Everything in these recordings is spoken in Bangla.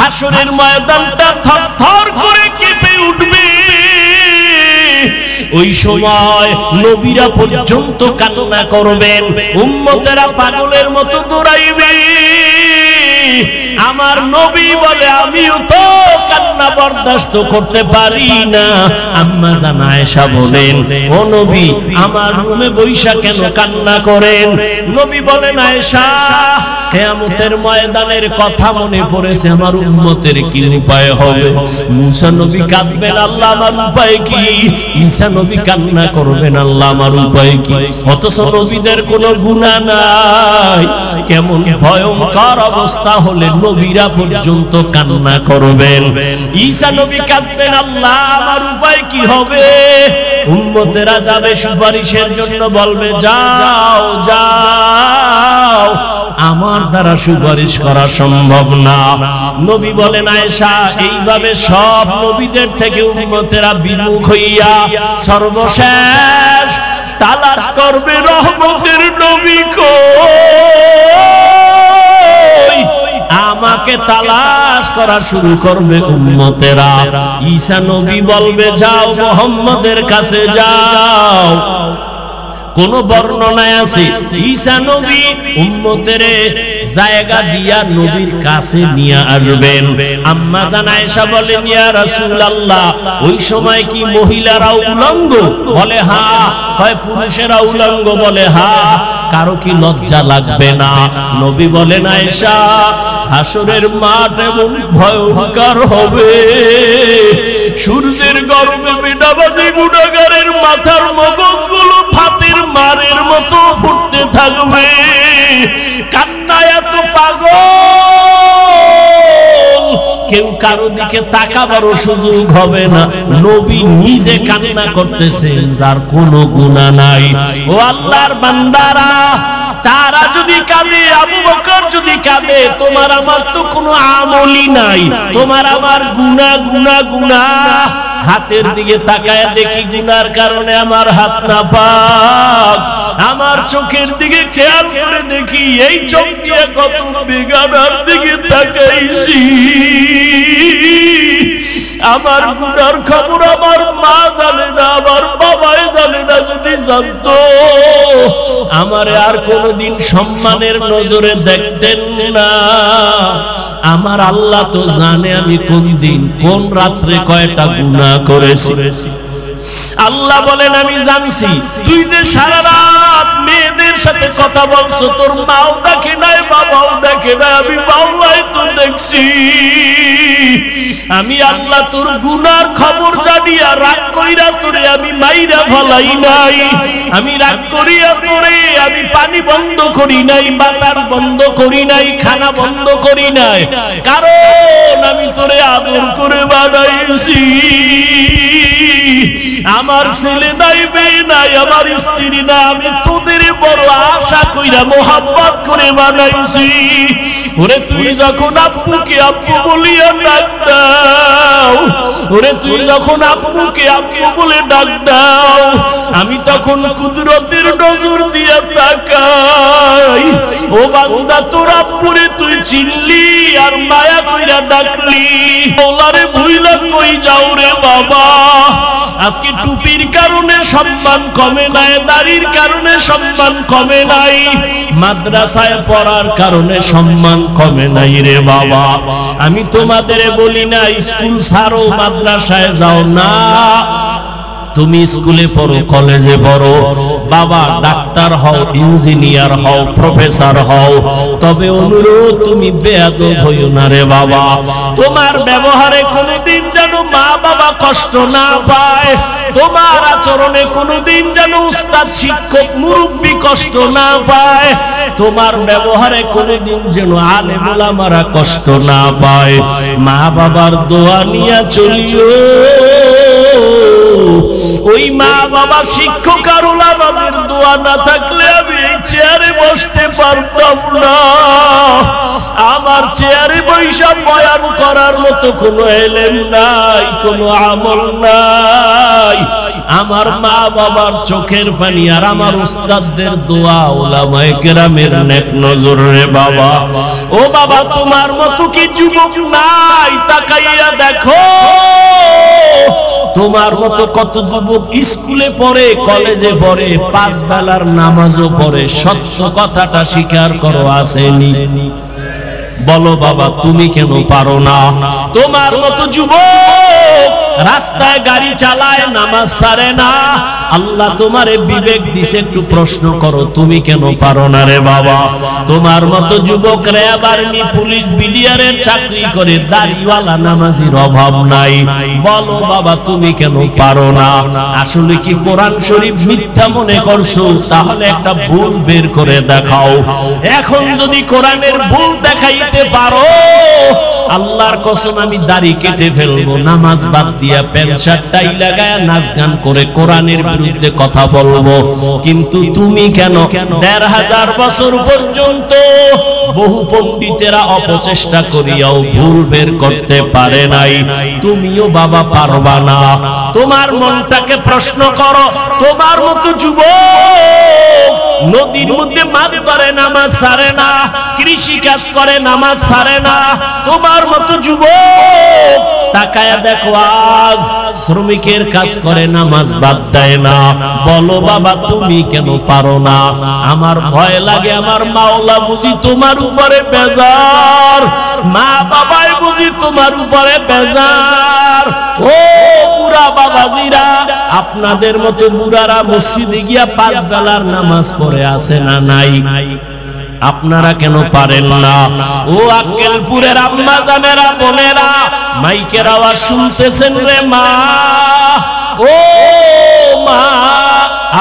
হাসরের ময়দানটা থরথর করে কেঁপে উঠবে। ওই সময় নবীরা পর্যন্ত কান্না করবেন, উম্মতেরা পাগলের মতো দৌড়াইবে। আমার নবী বলে আমিও তো কান্না বরদাস্ত করতে পারি না। আম্মা জান আয়েশা বলেন, ও নবী আমার রুমে বৈশা কেন কান্না করেন? নবী বলেন, আয়েশা কিয়ামতের ময়দানের কথা মনে পড়েছে, আমার উম্মতের কি উপায় হবে? মুসা নবী কাঁদবেন, আল্লাহ আমার উপায় কি? ঈসা নবী কান্না করবেন, আল্লাহ আমার উপায় কি? অথচ নবীদের কোনো গুনাহ নাই। কেমন ভয়ঙ্কর অবস্থা হলে নবীরা পর্যন্ত কান্না করবেন। ঈসা নবী কাঁদবেন, আল্লাহ আমার উপায় কি হবে? উম্মতেরা যাবে সুপারিশের জন্য, বলবে যাও যাও, আমার দ্বারা সুপারিশ করা সম্ভব না। নবী বলেন, আয়েশা এইভাবে সব নবীদের থেকে উম্মতেরা বিমুখ হইয়া সর্বশেষ তালাশ করবে রহমতের নবী কই। আমাকে তালাশ করা শুরু করবে উম্মতেরা। ঈসা নবী বলবে, যাও মুহাম্মদের কাছে যাও। কোন বর্ণনায় আছে ঈসা নবী উম্মতের জায়গা দিয়া নবীর কাছে নিয়ে আসবেন। আম্মা জান আয়েশা বলেন, ইয়া রাসূলুল্লাহ ওই সময় কি মহিলারা উলঙ্গ? বলে হ্যাঁ। কয় পুরুষেরা উলঙ্গ? বলে হ্যাঁ। কারো কি লজ্জা লাগবে না? নবী বলেন, আয়েশা হাসরের মাঠ এমন ভয়ঙ্কর হবে, সূর্যের গরমে বেনামাজি গুনাহগারের মাথার মগজগুলো ফাতের মারের মতো ফুটতে থাকবে। কান্নায় এত পাগল, কেউ কারো দিকে তাকাবারও সুযোগ হবে না। নবী নিজে কান্না করতেছে, যার কোনো গুনাহ নাই। ও আল্লাহর বান্দারা, তারা যদি কাঁদে, আবু বকর যদি কাঁদে, তোমার আমার তো কোনো আমলই নাই। তোমার আমার গুনাহ গুনাহ গুনাহ। হাতের দিকে তাকায় দেখি গুনার কারণে আমার হাত নাপাক। আমার চোখের দিকে খেয়াল করে দেখি এই চোখ দিয়ে কত বেগানার দিকে তাকাইছি। আমার গুনার খবর আমার মা জানে না, আমার বাবাই জানে না। যদি জানতো আমারে আর কোনদিন সম্মানের নজরে দেখতেন না। আমার আল্লাহ তো জানে আমি কোন দিন কোন রাত্রে কয়টা গুনাহ করেছি। আল্লাহ বলেন, আমি জানছি তুই যে সারা রাত মেয়েদের সাথে কথা বলছো, তোর মাও দেখে নাই বাবাও দেখে নাই, আমি বাবাই তো দেখছি। আমি আল্লাহ তোর গুনার খবর জানিয়া রাগ কইরা তোরে আমি মাইরা ফলাই নাই। আমি রাগ করিয়া তোরে আমি পানি বন্ধ করি নাই, বাতাস বন্ধ করি নাই, খানা বন্ধ করি নাই, কারণ আমি তোরে আদর করে বানাইছি। আমার ছেলে নাই, মেয়ে নাই, আমার স্ত্রী না, আমি তোদের বড় আশা কইরা মোহাম্মত করে বানাইছি। ওরে তুই যখন আব্বুকে আব্বু বলিয়া ডাক দাও, ওরে তুই যখন আব্বুকে আব্বু বলে ডাক দাও, আমি তখন কুদরতের নজর দিয়া তাকাই। ও বান্দা, তোর আব্বুরে তুই চিনলি আর মায়া কইরা ডাকলি, ওলারে ভুইলা কই যাও রে বাবা। আজকে টুপির কারণে সম্মান কমে নাই, দাড়ির কারণে সম্মান কমে নাই, মাদ্রাসায় পড়ার কারণে সম্মান কমে নাই রে বাবা। আমি তোমাদের বলি না স্কুল ছাড়ো, মাদ্রাসায় যাও না। তুমি স্কুলে পড়ো, কলেজে পড়ো, বাবা ডাক্তার হও, ইঞ্জিনিয়ার হও, প্রফেসর হও, তবে অনুরোধ তুমি বেয়াদব হইও না রে বাবা। তোমার ব্যবহারে কোনোদিন যেন মা বাবা কষ্ট না পায়, তোমার আচরণে কোনোদিন যেন উস্তাদ শিক্ষক মুরব্বী কষ্ট না পায়, তোমার ব্যবহারে কোনোদিন যেন আলেম ওলামারা কষ্ট না পায়। মা বাবার দোয়া নিয়ে চলিও। ওই মা বাবা শিক্ষক আর ওলামাদের দোয়া না থাকলে আমি এই চেয়ারে বসতে পারতাম না। আমার চেয়ারে বৈশা বয়ান করা করার মতো কোনো ইলম নাই, কোনো আমল নাই। আমার মা বাবার চোখের পানি আর আমার উস্তাদদের দোয়া, উলামায়ে কেরামের নেক নজর রে বাবা। ও বাবা, তোমার মতো কি যুবক নাই? তাকাইয়া দেখো, তোমার মতো কত যুবক স্কুলে পড়ে, কলেজে পড়ে, 5 বেলার নামাজও পড়ে, সত্য কথাটা স্বীকার করো আসেনি? বলো বাবা, তুমি কেন পারো না? তোমার মতো যুবক রাস্তায় গাড়ি চালায়, নামাজ ছাড়ে না। আল্লাহ তোমারে বিবেক দিছে, একটু প্রশ্ন করো, তুমি কেন পারো না রে বাবা? তোমার মতো যুবক র্যাব, আর্মি, পুলিশ, বিডিআরের চাকরি করে, দাড়িওয়ালা নামাজির অভাব নাই। বলো বাবা, তুমি কেন পারো না? আসলে কি কোরআন শরীফ মিথ্যা মনে করছো? তাহলে একটা ভুল বের করে দেখাও। এখন যদি কোরআনের ভুল দেখাইতে পারো, আল্লাহর কসম আমি দাড়ি কেটে ফেলবো, নামাজ বাদ দিয়া প্যান্ট শার্ট টাই লাগায়া নাচ গান করে কোরআনের বিরুদ্ধে কথা বলবো। কিন্তু তুমি কেন ১৫০০ বছর পর্যন্ত বহু পণ্ডিতেরা অপচেষ্টা করিয়াও ভুল বের করতে পারে নাই, তুমিও বাবা পারবা না? তোমার মনটাকে প্রশ্ন করো। তোমার মতো যুবক নদীর মধ্যে মাছ ধরে, নামাজ ছাড়ে না, কৃষি কাজ করে, নামাজ ছাড়ে না। তোমার মতো যুবক তাকায়া দেখো, আজ শ্রমিকের কাজ করে, নামাজ বাদ দেয় না। বলো বাবা, তুমি কেন পারো না? আমার ভয় লাগে, আমার মাওলা বুঝি তোমার উপরে বেজার, মা বাবাই বুঝি তোমার উপরে বেজার। ও বুড়া বাবাজিরা, আপনাদের মতো বুড়ারা মসজিদে গিয়া 5 বেলার নামাজ পড়ে আসে না নাই? আপনারা কেন পারেন না? ও আক্কেলপুরের আম্মা জানেরা, বোনেরা, মাইকের আওয়াজ শুনতেছেন রে মা? ও মা,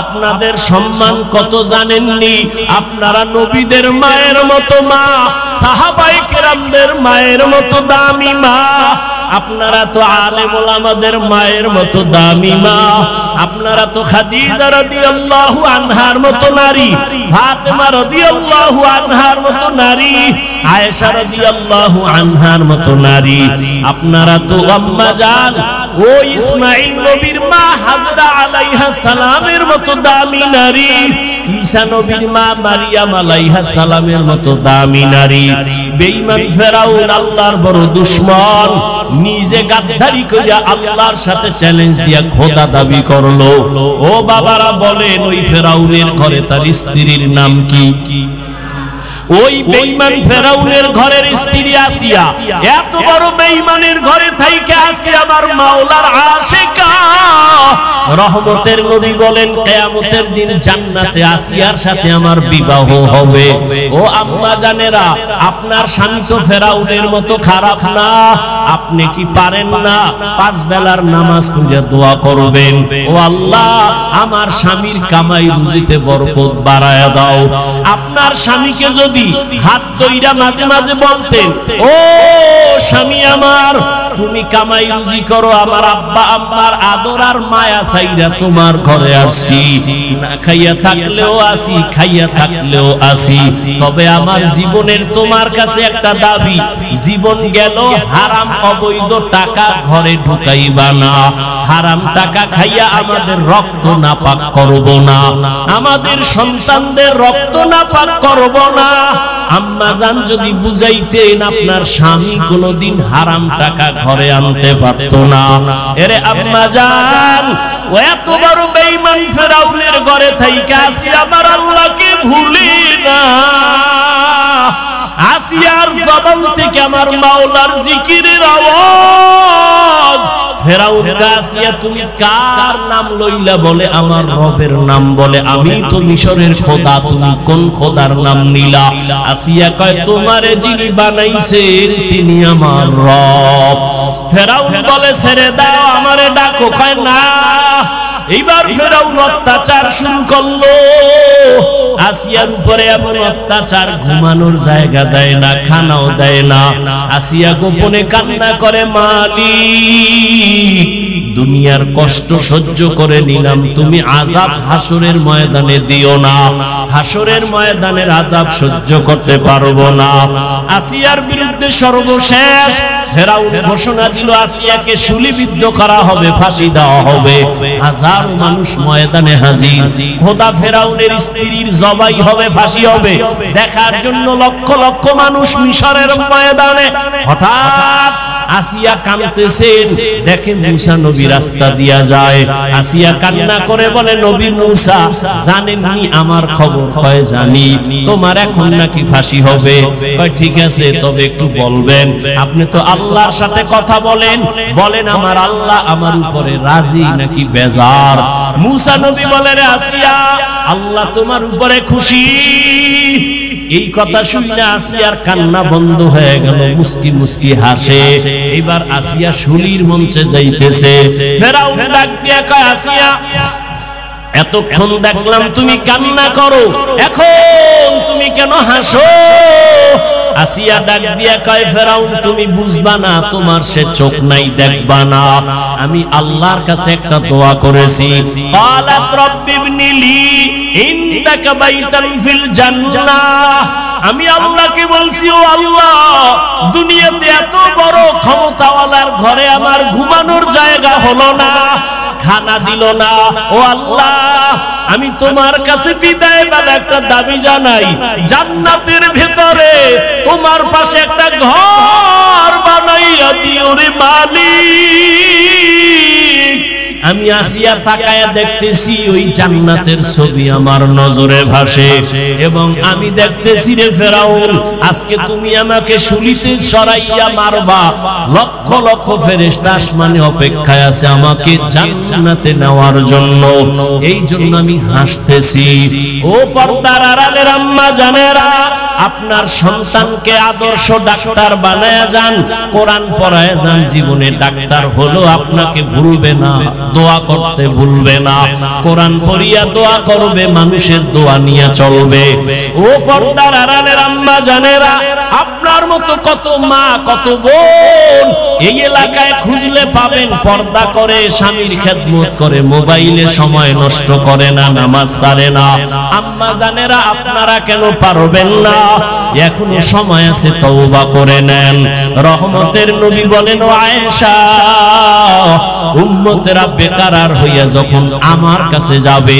আপনাদের সম্মান কত জানেননি? আপনারা নবীদের মায়ের মতো মা, সাহাবায়ে কেরামদের মায়ের মতো দামি মা। আপনারা তো আলেম ওলামাদের মায়ের মতো দামি মা। আপনারা তো খাদিজা রাদিয়াল্লাহু আনহার মতো নারী, ফাতেমা রাদিয়াল্লাহু আনহার মতো নারী, আয়েশা রাদিয়াল্লাহু আনহার মতো নারী। আপনারা তো আম্মা জান ও ইসমাঈল নবীর মা হাজরা আলাইহা সালামের মতো দামি নারী, ঈসা নবীর মা মারিয়াম আলাইহা সালামের মতো দামি নারী। বেঈমান ফেরাউন আল্লাহর বড় দুশমন, নিজে গাদ্দারি কইরা আল্লাহর সাথে চ্যালেঞ্জ দিয়া খোদা দাবি করলো। ও বাবারা বলেন, ওই ফেরাউনের ঘরে তার স্ত্রীর নাম কি? ওই বেঈমান ফেরাউনের ঘরের স্ত্রী আসিয়া। এত বড় বেঈমানের ঘরে থাইকে আসিয়া আমার মাওলার আশিকা। রহমতের নবী বলেন, কিয়ামতের দিন জান্নাতে আসিয়ার সাথে আমার বিবাহ হবে। ও আম্মা জানেরা, আপনার স্বামী তো ফেরাউনের মতো খারাপ না। আপনি কি পারেন না 5 বেলার নামাজ পড়ে দোয়া করবেন, ও আল্লাহ আমার স্বামীর কামাই রুজিতে বরকত বাড়ায়া দাও। আপনার স্বামীকে যদি হাত ধইরা মাঝে মাঝে বলতেন, ও স্বামী আমার, তুমি কামাই রুজি করো, আমার আব্বা আম্মার আদর আর মায়া চাইরা তোমার ঘরে আসছি, না খাইয়া থাকলেও আসি, খাইয়া থাকলেও আসি, তবে আমার জীবনের তোমার কাছে একটা দাবি, জীবন গেল হারাম অবৈধ টাকা ঘরে ঢুকাইবা না। হারাম টাকা খাইয়া আমাদের রক্ত নাপাক করব না, আমাদের সন্তানদের রক্ত নাপাক করব না। আম্মা জান যদি বুঝাইতেন, আপনার স্বামী কোনোদিন হারাম টাকা ঘরে আনতে পারতো না। এরে আম্মা জান, ও এত বড় বেঈমান ফেরাউনের ঘরে থাইকা আসি আমার আল্লাহকে ভুলি না। আসিয়ার জবান থেকে আমার মাওলার জিকিরের আওয়াজ। ফেরাউন আসিয়া, তুমি কার নাম লইলা? বলে আমার রবের নাম। বলে আমি তো মিশরের খোদা, তুমি কোন খোদার নাম নিলা? আসিয়া কয়, তোমারে যিনি বানাইছেন তিনি আমার রব। ফেরাউন বলে, ছেড়ে দাও, আমারে ডাকো। কয় না, এইবার ফেরাউন অত্যাচার শুরু করলো আসিয়ার উপরে। এমন অত্যাচার, ঘুমানোর জায়গা দেয় না, খানাও দেয় না। আসিয়া গোপনে কান্না করে, মালিক দুনিয়ার কষ্ট সহ্য করে নিলাম, তুমি আযাব হাসরের ময়দানে দিও না, হাসরের ময়দানের আযাব সহ্য করতে পারবো না। আসিয়ার বিরুদ্ধে সর্বশেষ ফেরাউন ঘোষণা দিল, আসিয়াকে শুলিবিদ্ধ করা হবে, ফাঁসি দেওয়া হবে। হাজার মানুষ ময়দানে হাজির। খোদা ফেরাউনের স্ত্রীর জবাই হবে, ফাঁসি হবে। দেখার জন্য লক্ষ লক্ষ মানুষ মিশরের ময়দানে। হঠাৎ আসিয়া কাঁদতেছেন, দেখে মুসা নবী রাস্তা দিয়া যায়। আসিয়া কান্না করে বলে, নবী মুসা জানেননি আমার খবর? কয় জানি। তোমার এখন নাকি ফাঁসি হবে? কয় ঠিক আছে, তবে একটু বলবেন, আপনি তো আল্লাহর সাথে কথা বলেন, বলেন আমার আল্লাহ আমার উপরে রাজি নাকি বেজার? মুসা নবী বলে, রে আসিয়া, আল্লাহ তোমার উপরে খুশি। এই কথা শুনে আসিয়ার কান্না বন্ধ হয়ে গেল, মুস্কি মুস্কি হাসে। এবার আসিয়া শুলির মঞ্চে যাইতেছে। ফেরাউন ডাক দিয়া কয়, আসিয়া এতক্ষণ দেখলাম তুমি কান্না করো, এখন তুমি কেন হাসো? আসিয়া ডাক দিয়া কয়, ফেরাউন তুমি বুঝবা না, তোমার সে চোখ নাই, দেখবা না। আমি আল্লাহর কাছে একটা দোয়া করেছি। ক্বালাত রাব্বিবনি লি ইনদাকা বাইতান ফিল জান্নাহ। আমি আল্লাহকে বলছি, ও আল্লাহ দুনিয়াতে এত বড় ক্ষমতাওয়ালার ঘরে আমার ঘুমানোর জায়গা হলো না, খানা দিল না। ও আল্লাহ আমি তোমার কাছে বিদায় বেলা একটা দাবি জানাই, জান্নাতের ভেতরে তোমার পাশে একটা ঘর বানাইয়া দিও রে মালিক। আমি আসিয়া তাকায়া দেখতেছি ওই জান্নাতের ছবি আমার নজরে ভাসে, এবং আমি দেখতেছি রে ফেরাউন, আজকে তুমি আমাকে শুলিতে সরাইয়া মারবা। লক্ষ লক্ষ ফেরেশতা আসমানে অপেক্ষায় আছে আমাকে জান্নাতে নেওয়ার জন্য। এই জন্য আমি হাসতেছি। ও পর্দার আড়ালের আম্মা জানেরা, আপনার সন্তানকে আদর্শ ডাক্তার বানায়া যান, কোরআন পড়ায় যান। জীবনে ডাক্তার হলো আপনাকে ভুলবে না, দোয়া করতে ভুলবে না। কোরআন পড়িয়া দোয়া করবে, মানুষের দোয়া নিয়ে চলবে। ও পর্দার আড়ালের আম্মা জানেরা, আপনার মতো কত মা, কত বোন এই এলাকায় খুঁজলে পাবেন, পর্দা করে, স্বামীর খেদমত করে, মোবাইলে সময় নষ্ট করে না, নামাজ ছাড়ে না। আম্মা জানেরা, আপনারা কেন পারবেন না? এখনো সময় আছে, তওবা করে নেন। রহমতের নবী বলেন, ও আয়েশা, উম্মতেরা বেকার হইয়া যখন আমার কাছে যাবে,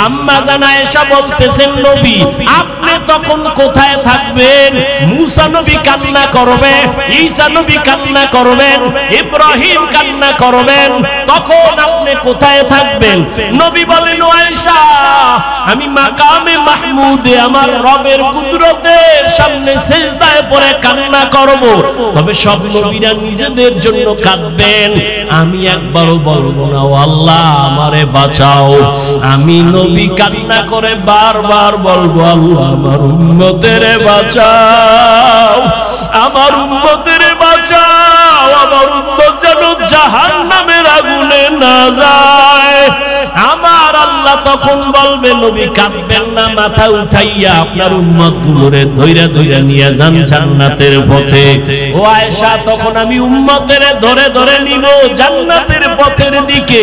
আম্মা জান আয়েশা বলতেছেন, নবী আপনি তখন কোথায় থাকবেন? মুসা নবী কান্না করবে, ঈসা নবী কান্না করবেন, ইব্রাহিম কান্না করবেন, তখন আপনি কোথায় থাকবেন? নবী বলেন, ও আয়েশা আমি মাকামে মাহমুদে আমার রবের কুদরতের সামনে সিজদায় পড়ে কান্না করব। তবে সব নবীরা নিজেদের জন্য কাঁদবেন, আমি একবারও বলবো না ও আল্লাহ আমারে বাঁচাও। আমি নবী কান্না করে বারবার বলবো, আল্লাহ আমার উম্মতের বাঁচাও, আমার উম্মতের বাঁচাও, আমার উম্মত যেন জাহান্নামের আগুনে না যায়। আমার আল্লাহ তখন বলবে, নবী কাঁদবেন না, মাথা উঠাইয়া আপনার উম্মত গুলোরে ধইরা ধইরা নিয়ে যান জান্নাতের পথে। ও আয়েশা, তখন আমি উম্মতের ধরে ধরে নিব জান্নাতের পথের দিকে।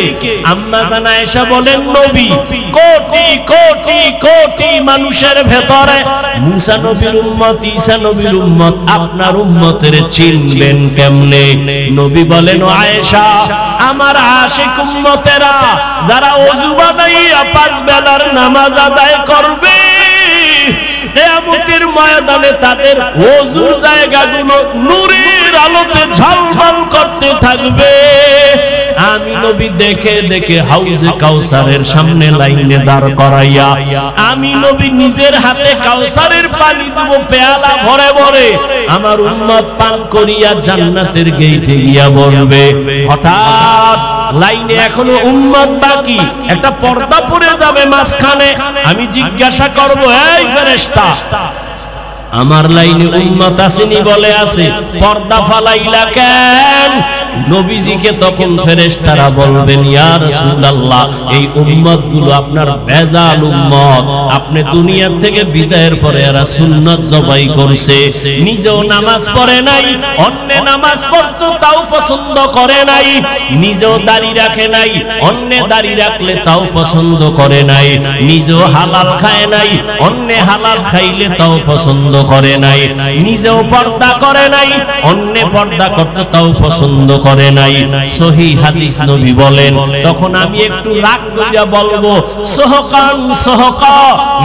আম্মা জান আয়েশা বলেন, নবী কোটি কোটি কোটি মানুষের ভেতরে মুসা নবীর উম্মত, ঈসা নবীর উম্মত, আপনার উম্মতের চিনবেন কেমনে? নবী বলেন, ও আয়েশা আমার আশিক উম্মতেরা যারা ওযু বানাইয়া 5 বেলার নামাজ আদায় করবে, কিয়ামতের ময়দানে তাদের ওযুর জায়গাগুলো নূরের আলোতে ঝলমল করতে থাকবে। আমি নবী দেখে দেখে হাউজে কাউসারের সামনে লাইনে দাঁড় করাইয়া আমি নবী নিজের হাতে কাউসারের পানি দেব পেয়ালা ভরে ভরে, আমার উম্মত পান করিয়া জান্নাতের গেটে গিয়া বলবে। হঠাৎ লাইনে এখনো উম্মত বাকি, একটা পর্দা পড়ে যাবে মাঝখানে। আমি জিজ্ঞাসা করব, এই ফেরেশতা আমার লাইনে উম্মত আসেনি? বলে আছে। পর্দা ফালাইলা কেন? নবীজিকে তখন ফেরেশতারা বলবেন, ইয়া রাসূলুল্লাহ, এই উম্মতগুলো আপনার ভেজাল উম্মত, আপনি দুনিয়া থেকে বিদায়ের পরে এরা সুন্নাত জবাই করছে, নিজেও নামাজ পড়ে নাই, অন্য নামাজ পড়তো তাও পছন্দ করে নাই, নিজেও দাড়ি রাখে নাই, অন্য দাড়ি রাখলে তাও পছন্দ করে নাই, নিজেও হালাল খায় নাই, অন্য হালাল খাইলে তাও পছন্দ করে নাই, নিজেও পর্দা করে নাই, অন্য পর্দা করতে তাও পছন্দ করে নাই। সহিহ হাদিস নবী বলেন, তখন আমি একটু রাগ কইরা বলবো, সহকান সহকা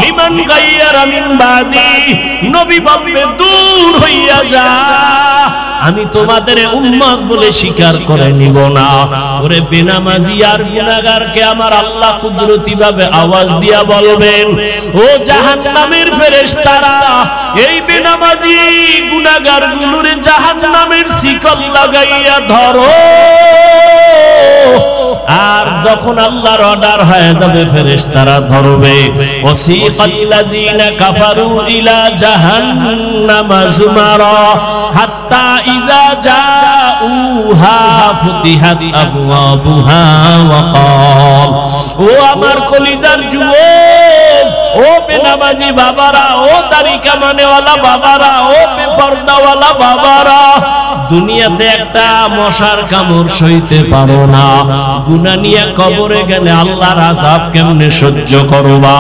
লিমান গায়্যারা মিন বাদি, নবী বলবে দূর হইয়া যা, আমি তোমাদের উম্মত বলে স্বীকার করে নিব না। ওরে বেনামাজি আর গুনাহগারকে আমার আল্লাহ কুদরতি ভাবে আওয়াজ দিয়া বলবেন, ও জাহান্নামের ফেরেশতারা, এই বেনামাজি গুনাহগার গুলোরে জাহান্নামের শিকল লাগাইয়া ধরো। আর যখন আল্লাহর অর্ডার হয়ে যাবে ফেরেশতারা ধরবে, ওয়াসিকাল্লাযিনা কাফারু ইলা জাহান্নামা যুমারা হাত্তা ইযা জাউহা ফুতিহাত আবওয়াবুহা ওয়া ক্বাল, ও আমার কলিজার যুবক, ও বেনামাজি বাবারা, ও দাড়ি কামানেওয়ালা বাবারা, ও বেপরদাওয়ালা বাবারা, দুনিয়াতে একটা মশার কামড় সইতে পারো না, গুনাহ নিয়ে কবরে গেলে আল্লাহর আযাব কেমনে সহ্য করবা?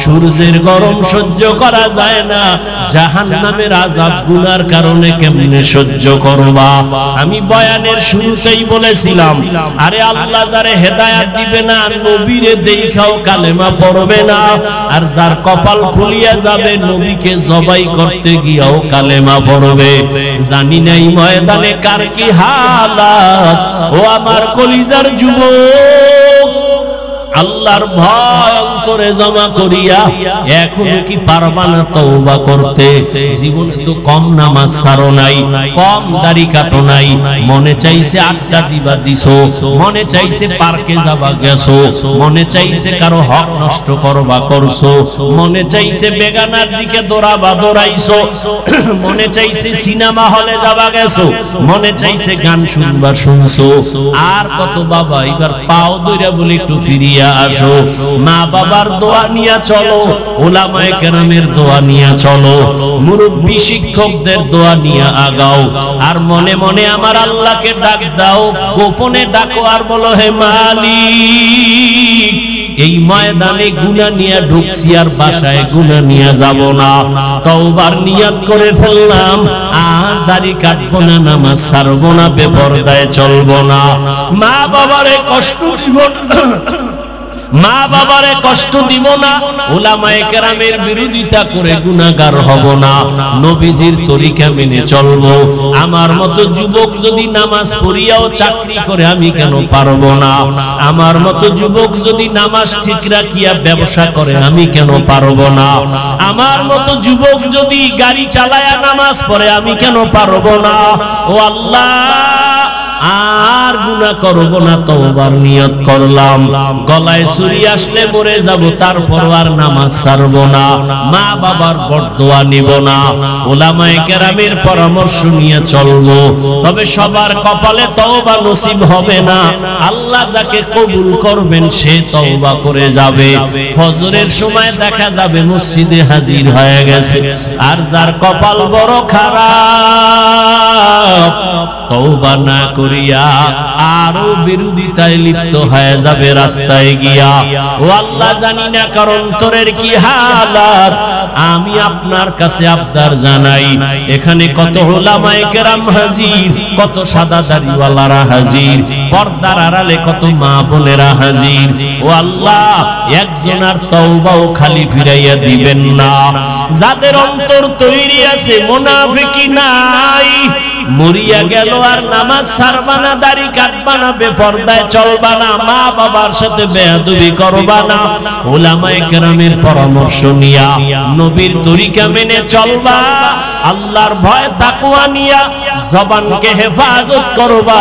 সূর্যের গরম সহ্য করা যায় না, জাহান্নামের আযাব গুনার কারণে কেমনে সহ্য করবা? আমি বয়ানের শুরুতেই বলেছিলাম, আরে আল্লাহ যারে হেদায়েত দিবে না, নবীরে দেখাও কালেমা পড়বে না, আর যার কপাল খুলিয়া যাবে নবীকে জবাই করতে গিয়াও কালেমা পড়বে। জানি নাই ময়দানে কার কি হালাত। ও আমার কলিজার যুবক, আল্লাহর ভয় অন্তরে জমা করিয়া এখনো কি পারবা না তওবা করতে? জীবনে তো কম নামাজ ছাড়ো নাই, কম দাড়ি কাটো নাই, মনে চাইছে আড্ডা দিবা দিছো, মনে চাইছে পার্কে যাবা গেছো, মনে চাইছে কারো হক নষ্ট করবা করছো, মনে চাইছে বেগানার দিকে দৌড়াবা দৌড়াইছো, মনে চাইছে সিনেমা হলে যাবা গেছো, মনে চাইছে গান শুনবা শুনছো। আর কত বাবা, এবার পাও দইরা বলে একটু ফিরিয়া আসো, মা বাবার দোয়া নিয়ে চলো, উলামায়ে কেরামের দোয়া নিয়ে চলো, মুরব্বী শিক্ষকদের দোয়া নিয়ে আগাও, আর মনে মনে আমার আল্লাহকে ডাক দাও, গোপনে ডাকো আর বলো, হে মালিক, এই ময়দানে গুনাহ নিয়ে ঢুকছি আর বাসায় গুনাহ নিয়ে যাব না, তওবার নিয়ত করে ফেললাম, আর দাড়ি কাটবো না, নামাজ ছাড়বো না, বেপরদায় চলবো না, মা বাবারে কষ্ট দিব না, মা বাবারে কষ্ট দিব না, উলামায়ে কেরামের বিরোধিতা করে গুনাহগার হব না, নবীজির তরিকা মেনে চলবো। আমার মতো যুবক যদি নামাজ পড়িয়াও চাকরি করে আমি কেন পারবো না? আমার মতো যুবক যদি নামাজ ঠিক রাখিয়া ব্যবসা করে আমি কেন পারবো না? আমার মতো যুবক যদি গাড়ি চালায়া নামাজ পড়ে আমি কেন পারবো না? ও আল্লাহ, আর গুনাহ করব না, তওবার নিয়ত করলাম, গলায় ছুরি আসলে মরে যাব, তারপর আর নামাজ ছাড়ব না, মা বাবার বরদোয়া নিব না, উলামায়ে কেরামের পরামর্শ নিয়ে চলব। তবে সবার কপালে তওবা নসিব হবে না, আল্লাহ যাকে কবুল করবেন সে তওবা করে যাবে, ফজরের সময় দেখা যাবে মসজিদে হাজির হয়ে গেছে। আর যার কপাল বড় খারাপ, তওবা না করিয়া আরো বিরোধিতায় লিপ্ত হয়ে যাবে রাস্তায় গিয়া। ও আল্লাহ, জানি না কার অন্তরের কি হালাত, আমি আপনার কাছে আবদার জানাই, এখানে কত উলামায়ে কেরাম হাজির, কত সাদা দাড়িওয়ালারা হাজির, পর্দার আড়ালে কত মা বোনেরা হাজির। ও আল্লাহ, একজনের তওবাও খালি ফিরাইয়া দিবেন না। যাদের অন্তর তৈরি আছে, মুনাফিকি নাই, মরিয়া গেল আর নামাজ ছাড়বা না, দাড়ি কাটবা না, বেপরদায় চলবা না, মা বাবার সাথে বেয়াদবি করবা না, উলামায়ে কেরামের পরামর্শ নিয়া নবীর তরিকা মেনে চলবা, আল্লাহর ভয় তাকওয়া নিয়া জবানকে হেফাজত করবা,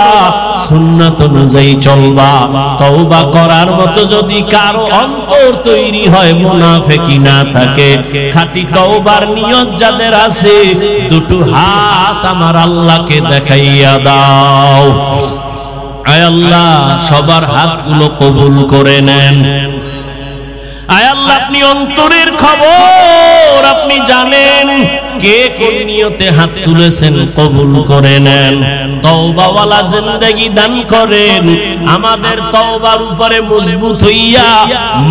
সুন্নাত অনুযায়ী চলবা। তওবা করার মতো যদি কারো অন্তর তৈরি হয়, মুনাফিকি না থাকে, খাঁটি তওবার নিয়ত যাদের আছে, দুটো হাত আমার আল্লাহকে দেখাইয়া দাও। আয় আল্লাহ সবার হাতগুলো কবুল করে নেন। আয় আল্লাহ আপনি অন্তরের খবর আপনি জানেন, কে কোন নিয়তে হাত তুলেছেন কবুল করে নেন। তওবাওয়ালা জিন্দেগি দান করেন, আমাদের তওবার উপরে মজবুত হইয়া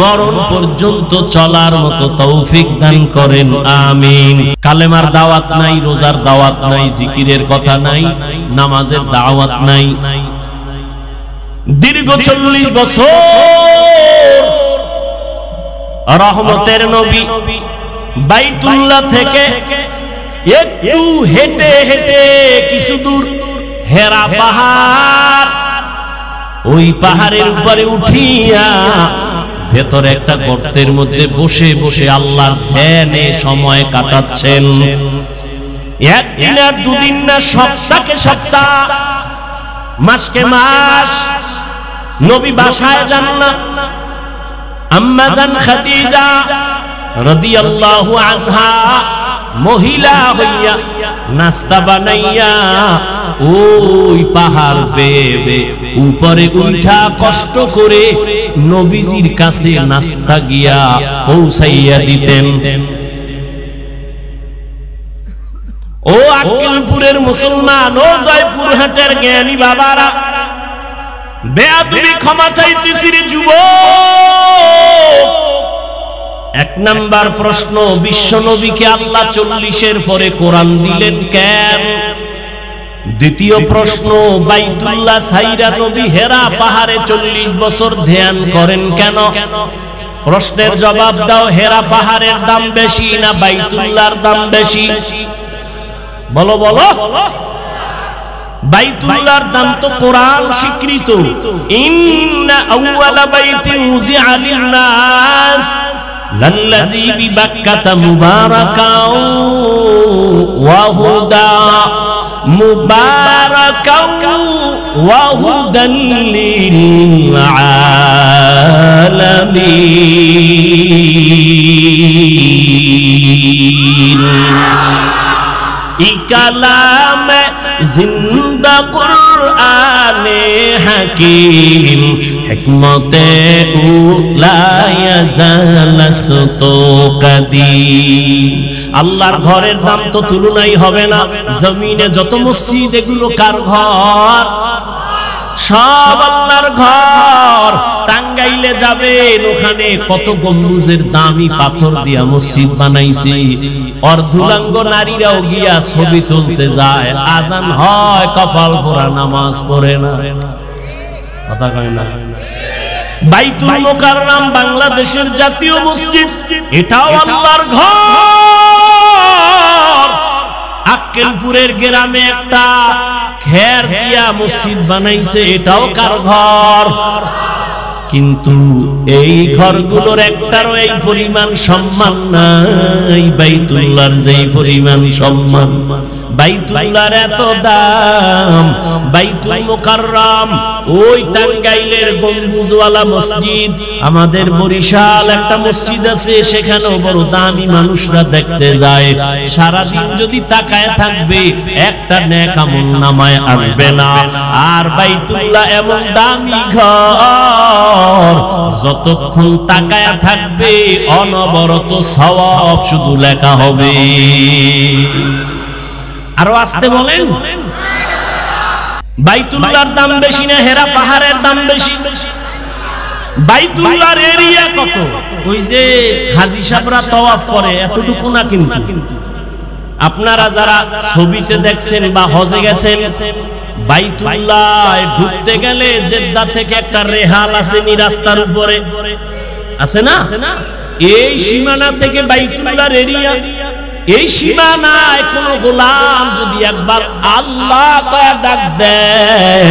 মরণ পর্যন্ত চলার মতো তৌফিক দান করেন, আমিন। কালেমার দাওয়াত নাই, রোজার দাওয়াত নাই, জিকিরের কথা নাই, নামাজের দাওয়াত নাই। দীর্ঘ 40 বছর রহমতের নবী বাইতুল্লাহ থেকে একটু হেঁটে হেঁটে কিছু দূর হেরা পাহাড়, ওই পাহাড়ের উপরে উঠিয়া ভেতরে একটা গর্তের মধ্যে বসে বসে আল্লাহর ধ্যানে সময় কাটাচ্ছেন। একদিন আর দুদিন না, সপ্তাহকে সপ্তাহ, মাসকে মাস নবী বাসায় যান না। আম্মা জান খাদিজা রাদিয়াল্লাহু আনহা মহিলা হইয়া নাস্তা বানাইয়া ওই পাহাড় বেয়ে উপরে উঠা কষ্ট করে নবীজির কাছে নাস্তা গিয়া পৌঁছাইয়া দিতেন। ও আক্কেলপুরের মুসলমান, ও জয়পুরহাটের জ্ঞানী বাবারা, বেয়াদবি ক্ষমা চাইতেছি রে যুবক। এক নাম্বার প্রশ্ন, বিশ্ব নবীকে আল্লাহ 40-এর পরে কোরআন দিলেন কেন? দ্বিতীয় প্রশ্ন, বাইতুল্লাহ সাইরা নবী হেরা পাহাড়ে 40 বছর ধ্যান করেন কেন? প্রশ্নের জবাব দাও। হেরা পাহাড়ের দাম বেশি না বাইতুল্লাহর দাম বেশি? বলো বলো। বাইতুল্লাহর দাম তো কোরআন স্বীকৃত, ইন্না আউওয়ালা বাইতিন উযিআ লিন-নাস লাল্লাযী বিবাক্কাতা মুবারাকাও ওয়া হুদা মুবারাকাও ওয়া হুদান লিল আলামিন। ইকালাম জিন্দা কুরআনে হাকিম হিকমতে উলা ইয়াজালাসতু কাদিম। আল্লাহর ঘরের দাম তো তুলনাই হবে না। জমিনে যত মসজিদ, এগুলো কার ঘর? সব আল্লাহর ঘর। টাঙ্গাইলে যাবেন, ওখানে কত গম্বুজের দামি পাথর দিয়া মসজিদ বানাইছে। অর্ধুলাঙ্গ নারীরাও গিয়া ছবি তুলতে যায়, আজান হয় কপাল পোড়া, নামাজ পড়ে না। কথা কয় না? বাইতুল মুকাররম বাংলাদেশের জাতীয় মসজিদ, এটাও আল্লাহর ঘর। আক্কেলপুরের গ্রামে একটা খের দিয়া মসজিদ বানাইছে, এটাও কার ঘর? কিন্তু এই ঘরগুলোর একটারও এই পরিমাণ সম্মান নাই বাইতুল্লাহর যেই পরিমাণ সম্মান। বাইতুল্লাহর এত দাম। বাইতুল মুকাররম ওই টাঙ্গাইলের গম্বুজওয়ালা মসজিদ, আমাদের বরিশাল একটা মসজিদ আছে, সেখানেও বড় দামি মানুষরা দেখতে যায়। সারাদিন যদি তাকায় থাকবে, একটা নেক আমল নামায় আসবে না। আর বাইতুল্লাহ এমন দামি ঘর, যতক্ষণ তাকায় থাকবে অনবরত সওয়াব শুধু লেখা হবে। আরো আসতে বলেন। বাইতুল্লাহর দাম বেশি না হেরা পাহাড়ের দাম বেশি? বাইতুল্লাহর এরিয়া কত? ওই যে হাজী সাহেবরা তওয়াফ করে এতটুকু না। কিন্তু আপনারা যারা ছবিতে দেখছেন বা হজে গেছেন, বাইতুল্লাহ ঢুকতে গেলে জেদ্দা থেকে একটা রেহাল আছে রাস্তার উপরে, আছে না? এই সীমানা থেকে বাইতুল্লাহর এরিয়া, এই সীমানায় কোন গোলাম যদি একবার আল্লাহ কয়া ডাক দেয়,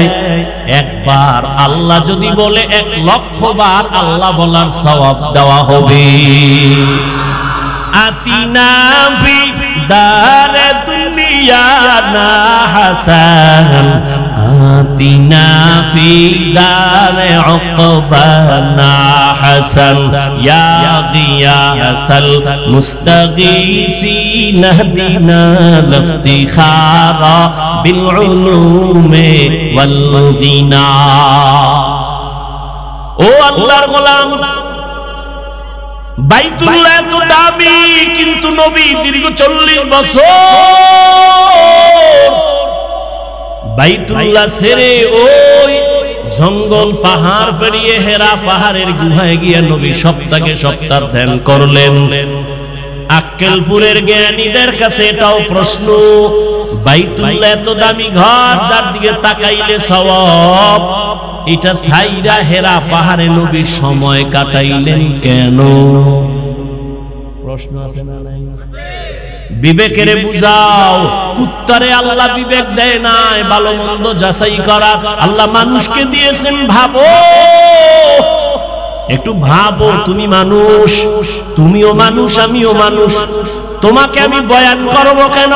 একবার আল্লাহ যদি বলে 1,00,000 বার আল্লাহ বলার সওয়াব দেওয়া হবে। আতিনা ফি দারে দুনিয়া না হাসান اهدنا في دار عقبانا حسن يا غياث المستغيثين اهدنا الافتخار بالعلوم والغنى ও আল্লাহর গোলাম বাইতুল্লাহ তো দামি কিন্তু নবী দীর্ঘ 40 বছর বাইতুল্লাহ ছেড়ে ওই জঙ্গল পাহাড় পেরিয়ে হেরা পাহাড়ের গুহায় গিয়ে নবী সপ্তাহে সপ্তাহ ধ্যান করলেন আক্কেলপুরের জ্ঞানীদের কাছে এটাও প্রশ্ন বাইতুল্লাহ এত দামি ঘর যার দিকে তাকাইলে সওয়াব এটা ছাইরা হেরা পাহাড়ে নবী সময় কাটাইলেন কেন প্রশ্ন আছে না নাই বিবেকেরে বুঝাও উত্তরে আল্লাহ বিবেক দেয় নাই ভালো মন্দ যাচাই করা আল্লাহ মানুষকে দিয়েছেন ভাবো একটু ভাবো তুমি মানুষ তুমিও মানুষ আমিও মানুষ তোমাকে আমি বয়ান করব কেন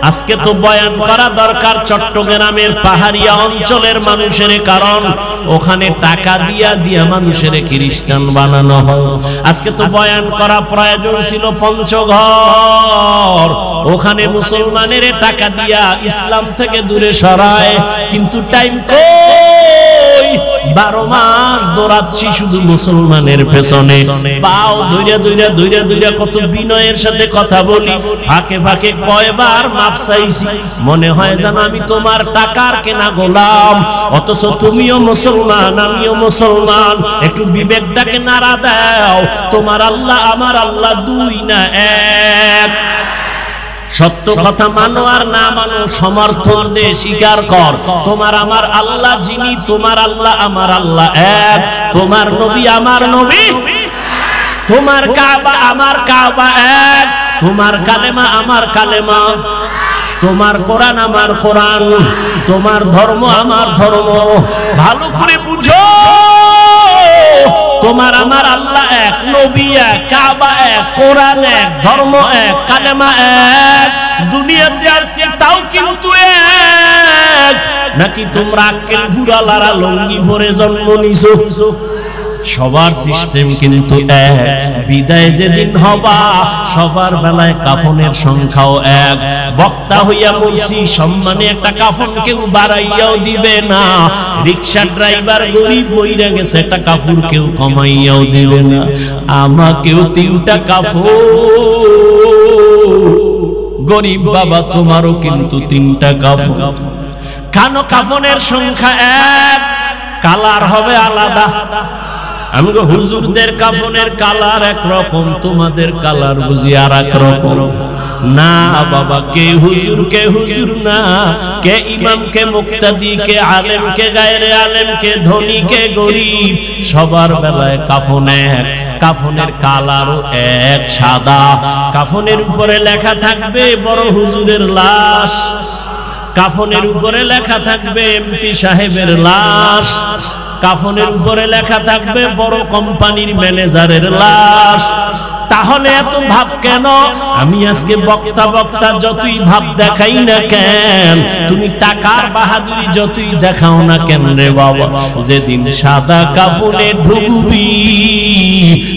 আজকে তো বয়ান করা দরকার চট্টগ্রামের পাহাড়িয়া অঞ্চলের মানুষের কারণ ওখানে টাকা দিয়া দিয়া মানুষের খ্রিস্টান বানানো হয় আজকে তো বয়ান করা প্রয়োজন ছিল পঞ্চঘর ওখানে মুসলমানের টাকা দিয়া ইসলাম থেকে দূরে সরায় কিন্তু টাইম কই 12 মাস দৌড়াচ্ছি শুধু মুসলমানের পেছনে পাও দইরা দইরা দইরা দইরা কত বিনয়ের সাথে কথা বলি ফাঁকে ফাঁকে কয়বার মাপ চাইছি মনে হয় যেন আমি তোমার টাকার কেনা গোলাম অথচ তুমিও মুসলমান আমিও মুসলমান একটু বিবেকটাকে নাড়া দাও তোমার আল্লাহ আমার আল্লাহ দুই না এক সত্য কথা মানো আর না মানো সমর্থন দে স্বীকার কর তোমার আমার আল্লাহ যিনি তোমার আল্লাহ আমার আল্লাহ এক তোমার নবী আমার নবী তোমার কাবা আমার কাবা এক তোমার কালেমা আমার কালেমা তোমার কোরআন আমার কোরআন তোমার ধর্ম আমার ধর্ম ভালো করে বুঝো তোমার আমার আল্লাহ এক নবী এক কাবা এক কোরআন এক ধর্ম এক কালেমা এক দুনিয়াতে আসছে তাও কিন্তু এক নাকি তোমরা আক্কেল বুড়ালারা লঙ্গি পরে জন্ম নিছো সবার সিস্টেম কিন্তু এক বিদায় যেদিন হবা সবার বেলায় কাফনের সংখ্যাও এক বক্তা হইয়া বলছি সম্মানে একটা কাফন কেউ বাড়াইয়াও দিবে না রিকশা ড্রাইভার গরিব বইরা গেছে একটা কাপড় কেউ কমাইয়াও দিবে না আমাকেও 3টা কাফন গরিব বাবা তোমারও কিন্তু 3টা কাফন কেন কাফনের সংখ্যা এক কালার হবে আলাদা আমগো হুজুরদের কাফনের কালার এক রকম তোমাদের কালার বুঝি আর এক রকম না বাবা কে হুজুর না কে ইমাম কে মুক্তাদি কে আলেম কে গায়রে আলেম কে ধনী কে গরিব সবার বেলায় কাফনের কালারও এক সাদা কাফনের উপরে লেখা থাকবে বড় হুজুরের লাশ কাফনের উপরে লেখা থাকবে এমপি সাহেবের লাশ কাফনের উপরে লেখা থাকবে বড় কোম্পানির ম্যানেজারের লাশ তাহলে এত ভাব কেন আমি আজকে বক্তা যতই ভাব দেখাই না কেন তুমি টাকার বাহাদুরি যতই দেখাও না কেন রে বাবা যেদিন সাদা কাফনে ঢুকবি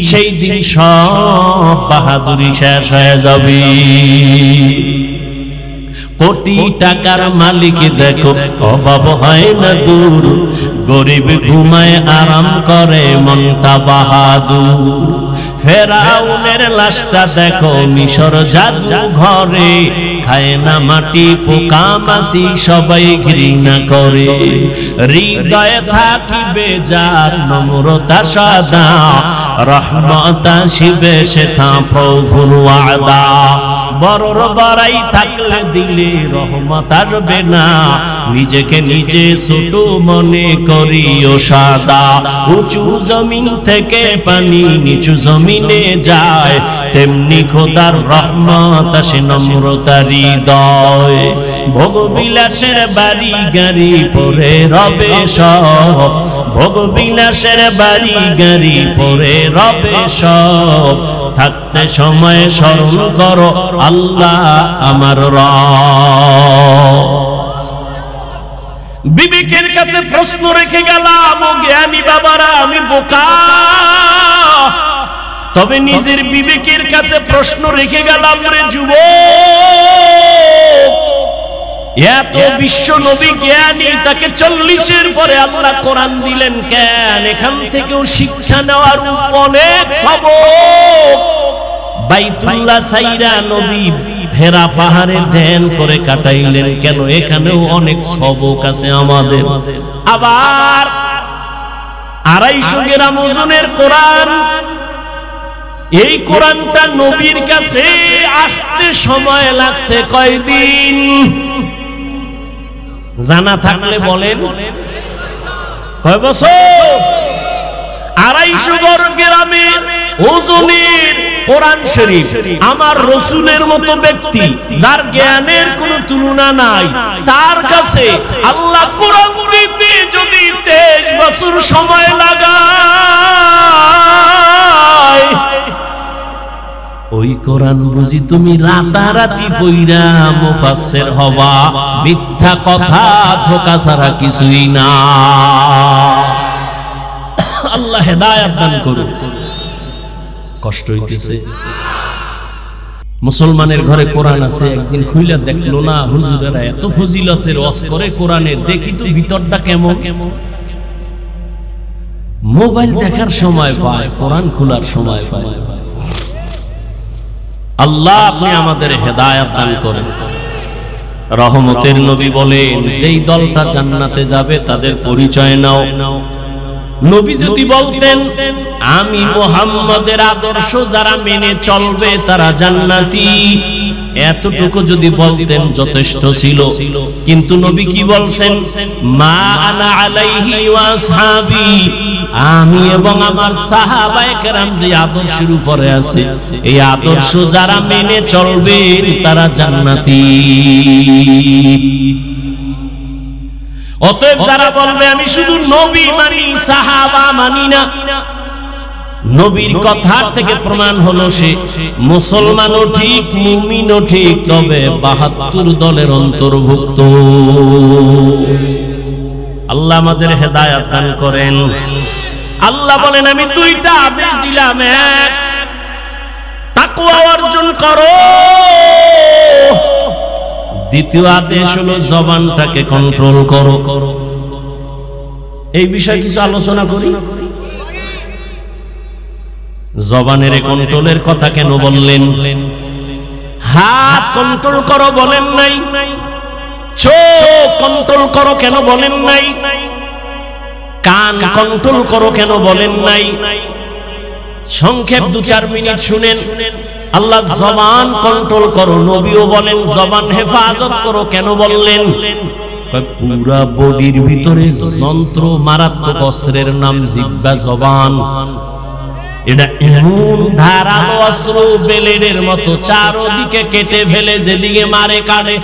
সেই দিন সব বাহাদুরি শেষ হয়ে যাবে কোটি টাকার মালিক দেখো অভাব হয় না দূর গরিব ঘুমায় আরাম করে মনটা বাহাদুর ফেরাউনের লাশটা দেখো মিশর জাদু ঘরে খায় না মাটি পোকা মাছি সবাই ঘৃণা করে হৃদয়ে থাকিবে যার নম্রতা সাদা রহমত আসিবে সেটা প্রভুর ওয়াদা বড়র বড়াই থাকলে দিলে রহমত আসবে না নিজেকে নিজে ছোট মনে করিও সাদা উঁচু জমিন থেকে পানি নিচু জমিনে যায় তেমনি খোদার রহমত আসে নম্রতার হৃদয় ভোগবিলাসের বাড়ি গাড়ি পরে রবে সব ভোগবিলাসের বাড়ি গাড়ি পরে রবে সব থাকতে সময় স্মরণ করো আল্লাহ আমার রব বিবেকের কাছে প্রশ্ন রেখে গেলাম, ও জ্ঞানী বাবারা আমি বোকা, তবে নিজের বিবেকের কাছে প্রশ্ন রেখে গেলাম, রে যুবক, এত বিশ্ব নবী জ্ঞানী, তাকে 40-এর পরে আল্লাহ কোরআন দিলেন কেন? এখান থেকেও শিক্ষা নেওয়ার অনেক সবক। বাইতুল্লাহ সাইরা নবী হেরা পাহাড়ে ধ্যান করে কাটাইলেন কেন? এখানেও অনেক সবক আছে আমাদের। আবার 250 গ্রাম ওজনের কোরআন, এই কোরআনটা নবীর কাছে আসতে সময় লাগছে কয়দিন? জানা থাকলে বলেন কয় বছর? 250 গ্রামে ওজনের কোরআন শরীফ আমার রাসূলের মতো ব্যক্তি, যার জ্ঞানের কোনো তুলনা নাই, তার কাছে আল্লাহ কোরআন দিতে যদি 23 বছর সময় লাগায়, ওই কোরআন বুঝি তুমি রাতারাতি পইরা মুফাসসির হবা? মিথ্যা কথা, ধোঁকা ছাড়া কিছুই না। আল্লাহ হেদায়েত দান করুন। কষ্ট হইতেছে? মুসলমানের ঘরে কোরআন আছে, একদিন খুইলা দেখলো না হুজুরেরা এত ফজিলতের ওয়াজ করে কোরআনের, দেখি তো ভিতরটা কেমন। মোবাইল দেখার সময় পায়, কোরআন খোলার সময় পায়। আল্লাহ আপনি আমাদের হেদায়েত দান করেন। রহমতের নবী বলেন, যেই দলটা জান্নাতে যাবে তাদের পরিচয় নাও। নবী যদি বলতেন আমি মুহাম্মদের আদর্শ যারা মেনে চলবে তারা জান্নাতি, এতটুকু যদি বলতেন যথেষ্ট ছিল। কিন্তু নবী কি বলছেন? মা আনা আলাইহি ওয়া আসহাবি, আমি এবং আমার সাহাবায়ে কেরাম যে আদর্শের উপরে আছে, এই আদর্শ যারা মেনে চলবে তারা জান্নাতি। অতএব যারা বলবে আমি শুধু নবী মানি, সাহাবা মানি না, নবীর কথার থেকে প্রমাণ হলো সে মুসলমানও ঠিক, মুমিনও ঠিক, তবে 72 দলের অন্তর্ভুক্ত। আল্লাহ আমাদের হেদায়েত দান করেন। আল্লাহ বলেন আমি 2টা আদেশ দিলাম, এক তাকওয়া অর্জন করো, দ্বিতীয় আদেশ হলো জবানটাকে কন্ট্রোল করো। এই বিষয়ে কিছু আলোচনা করি। জবানের কন্ট্রোলের কথা কেন বললেন? হাত কন্ট্রোল করো বলেন নাই? চোখ কন্ট্রোল করো কেন বলেন নাই? কান কন্ট্রোল করো কেন বলেন নাই? সংক্ষেপ 2-4 মিনিট শুনেন। আল্লাহ জবান কন্ট্রোল করো, নবীও বলেন জবান হেফাজত করো কেন বললেন? পুরা বডির ভিতরে যন্ত্র, মারাত্মক অস্ত্রের নাম জিহ্বা, জবান। এটা এমন ধারালো অস্ত্র, ব্লেডের মতো, চারদিকে কেটে ফেলে, যেদিকে মারে কাটে।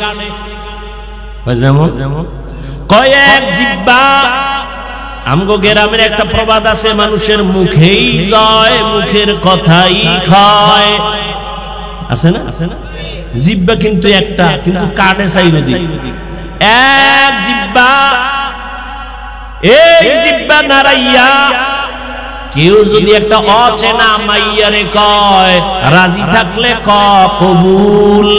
যেমন কয়েক জিহ্বা। আমগো গ্রামের একটা প্রবাদ আছে, মানুষের মুখেই জয়, মুখের কথাই খায়। আছে না? জিহ্বা কিন্তু একটা, কিন্তু কাটে চাইরদিক। এক জিহ্বা, এই জিহ্বা নাড়াইয়া কেউ যদি একটা অচেনা মাইয়ারে কয়, রাজি থাকলে কবুল।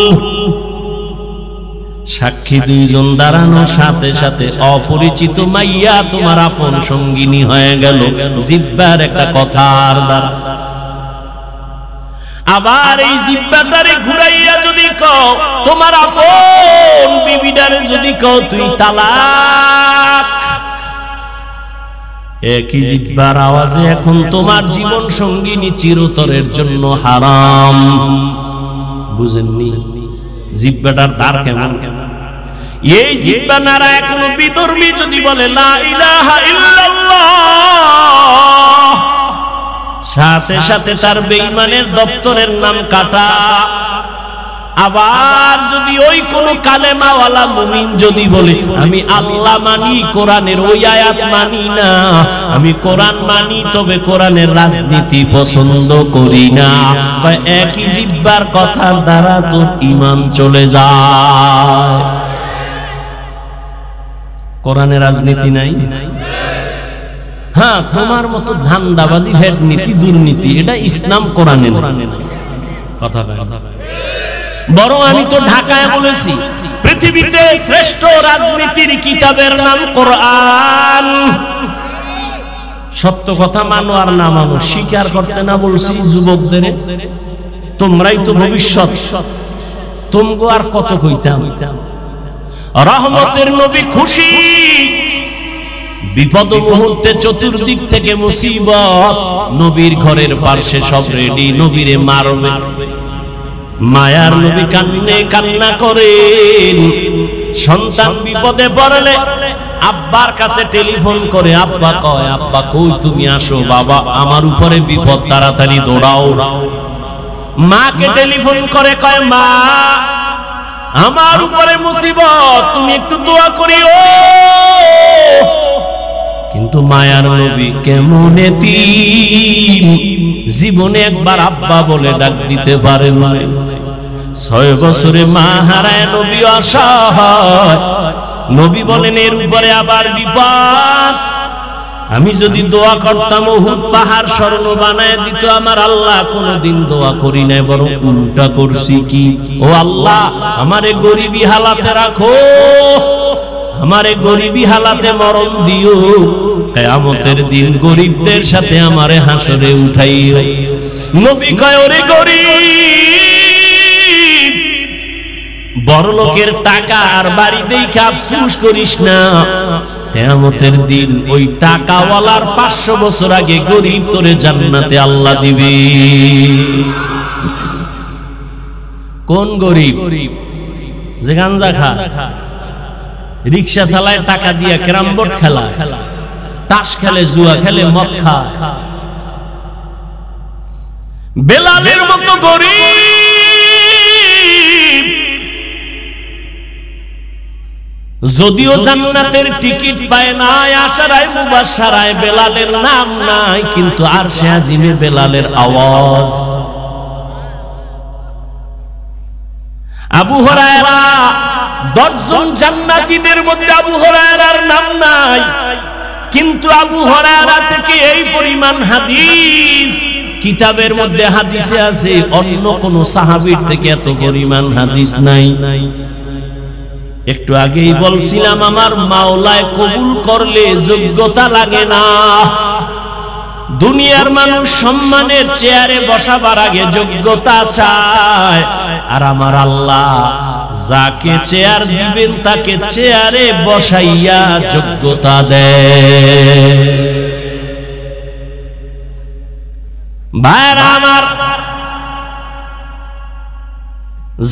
সাক্ষী 2 জন দাঁড়ানো, সাথে সাথে অপরিচিত মাইয়া তোমার আপন সঙ্গিনী হয়ে গেল জিহ্বার একটা কথার দ্বারা। আবার এই জিহ্বাটারে ঘুরাইয়া যদি কও তোমার আপন বিবিটারে যদি কও তুই তালাক, একই জিহ্বার আওয়াজে এখন তোমার জীবন সঙ্গিনী চিরতরের জন্য হারাম। বুঝেননি জিহ্বাটার দ্বার কেমন? এই জিহ্বা নারা এখনো বিধর্মী যদি বলে লা ইলাহা ইল্লাল্লাহ, সাথে সাথে তার বেঈমানের দপ্তরের নাম কাটা। আবার যদি ওই কোন কালেমাওয়ালা মুমিন যদি বলে আমি আল্লাহ মানি, কোরআনের ওই আয়াত মানি না, আমি কোরআন মানি তবে কোরআনের রাজনীতি পছন্দ করি না, বা একই জিহ্বার কথার দ্বারা তোর ঈমান চলে যায়। কোরআনে রাজনীতি নাই? হ্যাঁ, তোমার মতো ধান্দাবাজি, ভেট নীতি, দুর্নীতি, এটা ইসলাম কোরআনে কথা বরং আমি তো ঢাকায় বলেছি পৃথিবীতে শ্রেষ্ঠ রাজনীতির কিতাবের নাম কোরআন। সত্য কথা মানো আর না মানো, স্বীকার করতে না বলছি যুবকদের, তোমরাই তো ভবিষ্যৎ, তোমগো আর কত কইতাম। রহমতের নবী খুশি, বিপদ মুহূর্তে চতুর্দিক থেকে মুসিবত, নবীর ঘরের পাশে সব রেডি, নবীরে মারবে। মায়ার নবী কান্নে কান্না করেন, সন্তান বিপদে পড়লে আব্বার কাছে টেলিফোন করে, আব্বা কয়, আব্বা কই তুমি আসো, বাবা আমার উপরে বিপদ, তাড়াতাড়ি দৌড়াও। মাকে টেলিফোন করে কয়, মা আমার উপরে মুসিবত, তুমি একটু দোয়া করিও। কিন্তু মায়ার নবী কেমন এতিম, জীবনে একবার আব্বা বলে ডাক দিতে পারে না। 6 বছরে মা হারায় নবী অসহায়। নবী বলেন এর উপরে আবার বিপদ, আমি যদি দোয়া করতাম উহুদ পাহাড় স্বর্ণ বানায় দিত আমার আল্লাহ। কোনদিন দোয়া করি নাই, বরং উল্টা করছি কি, ও আল্লাহ আমারে গরিবী হালাতে রাখো, আমারে গরিবী হালাতে মরণ দিও, কিয়ামতের দিন গরিবদের সাথে আমারে হাসরে উঠাইও। নবী কয়, ওরে গরিব, বড়লোকের টাকা আর বাড়ি দেখে আফসোস করিস না, কিয়ামতের দিন ওই টাকাওয়ালার 500 বছর আগে গরিব তোরে জান্নাতে আল্লাহ দিবে। কোন গরিব? যে গাঞ্জা খা, রিক্সা চালায় টাকা দিয়া, ক্যারাম বোর্ড খেলা, তাস খেলে, জুয়া খেলে, মদ খা। বেলালের মতো গরিব, যদিও জান্নাতের টিকিট পায় না, আশারায় মুবাশশারায় বেলালের নাম নাই, কিন্তু আরশে আজিমে বেলালের আওয়াজ। আবু হুরায়রা, 10 জন জান্নাতীদের মধ্যে আবু হুরায়রার নাম নাই, কিন্তু আবু হুরায়রা থেকে এই পরিমাণ হাদিস কিতাবের মধ্যে হাদিসে আছে, অন্য কোন সাহাবীর থেকে এত পরিমাণ হাদিস নাই। একটু আগেই বলছিলাম আমার মাওলায় কবুল করলে যোগ্যতা লাগে না। দুনিয়ার মানুষ সম্মানের চেয়ারে বসাবার আগে যোগ্যতা চায়, আর আমার আল্লাহ যাকে চেয়ার দিবেন তাকে চেয়ারে বসাইয়া যোগ্যতা দেয়। ভাইরা আমার,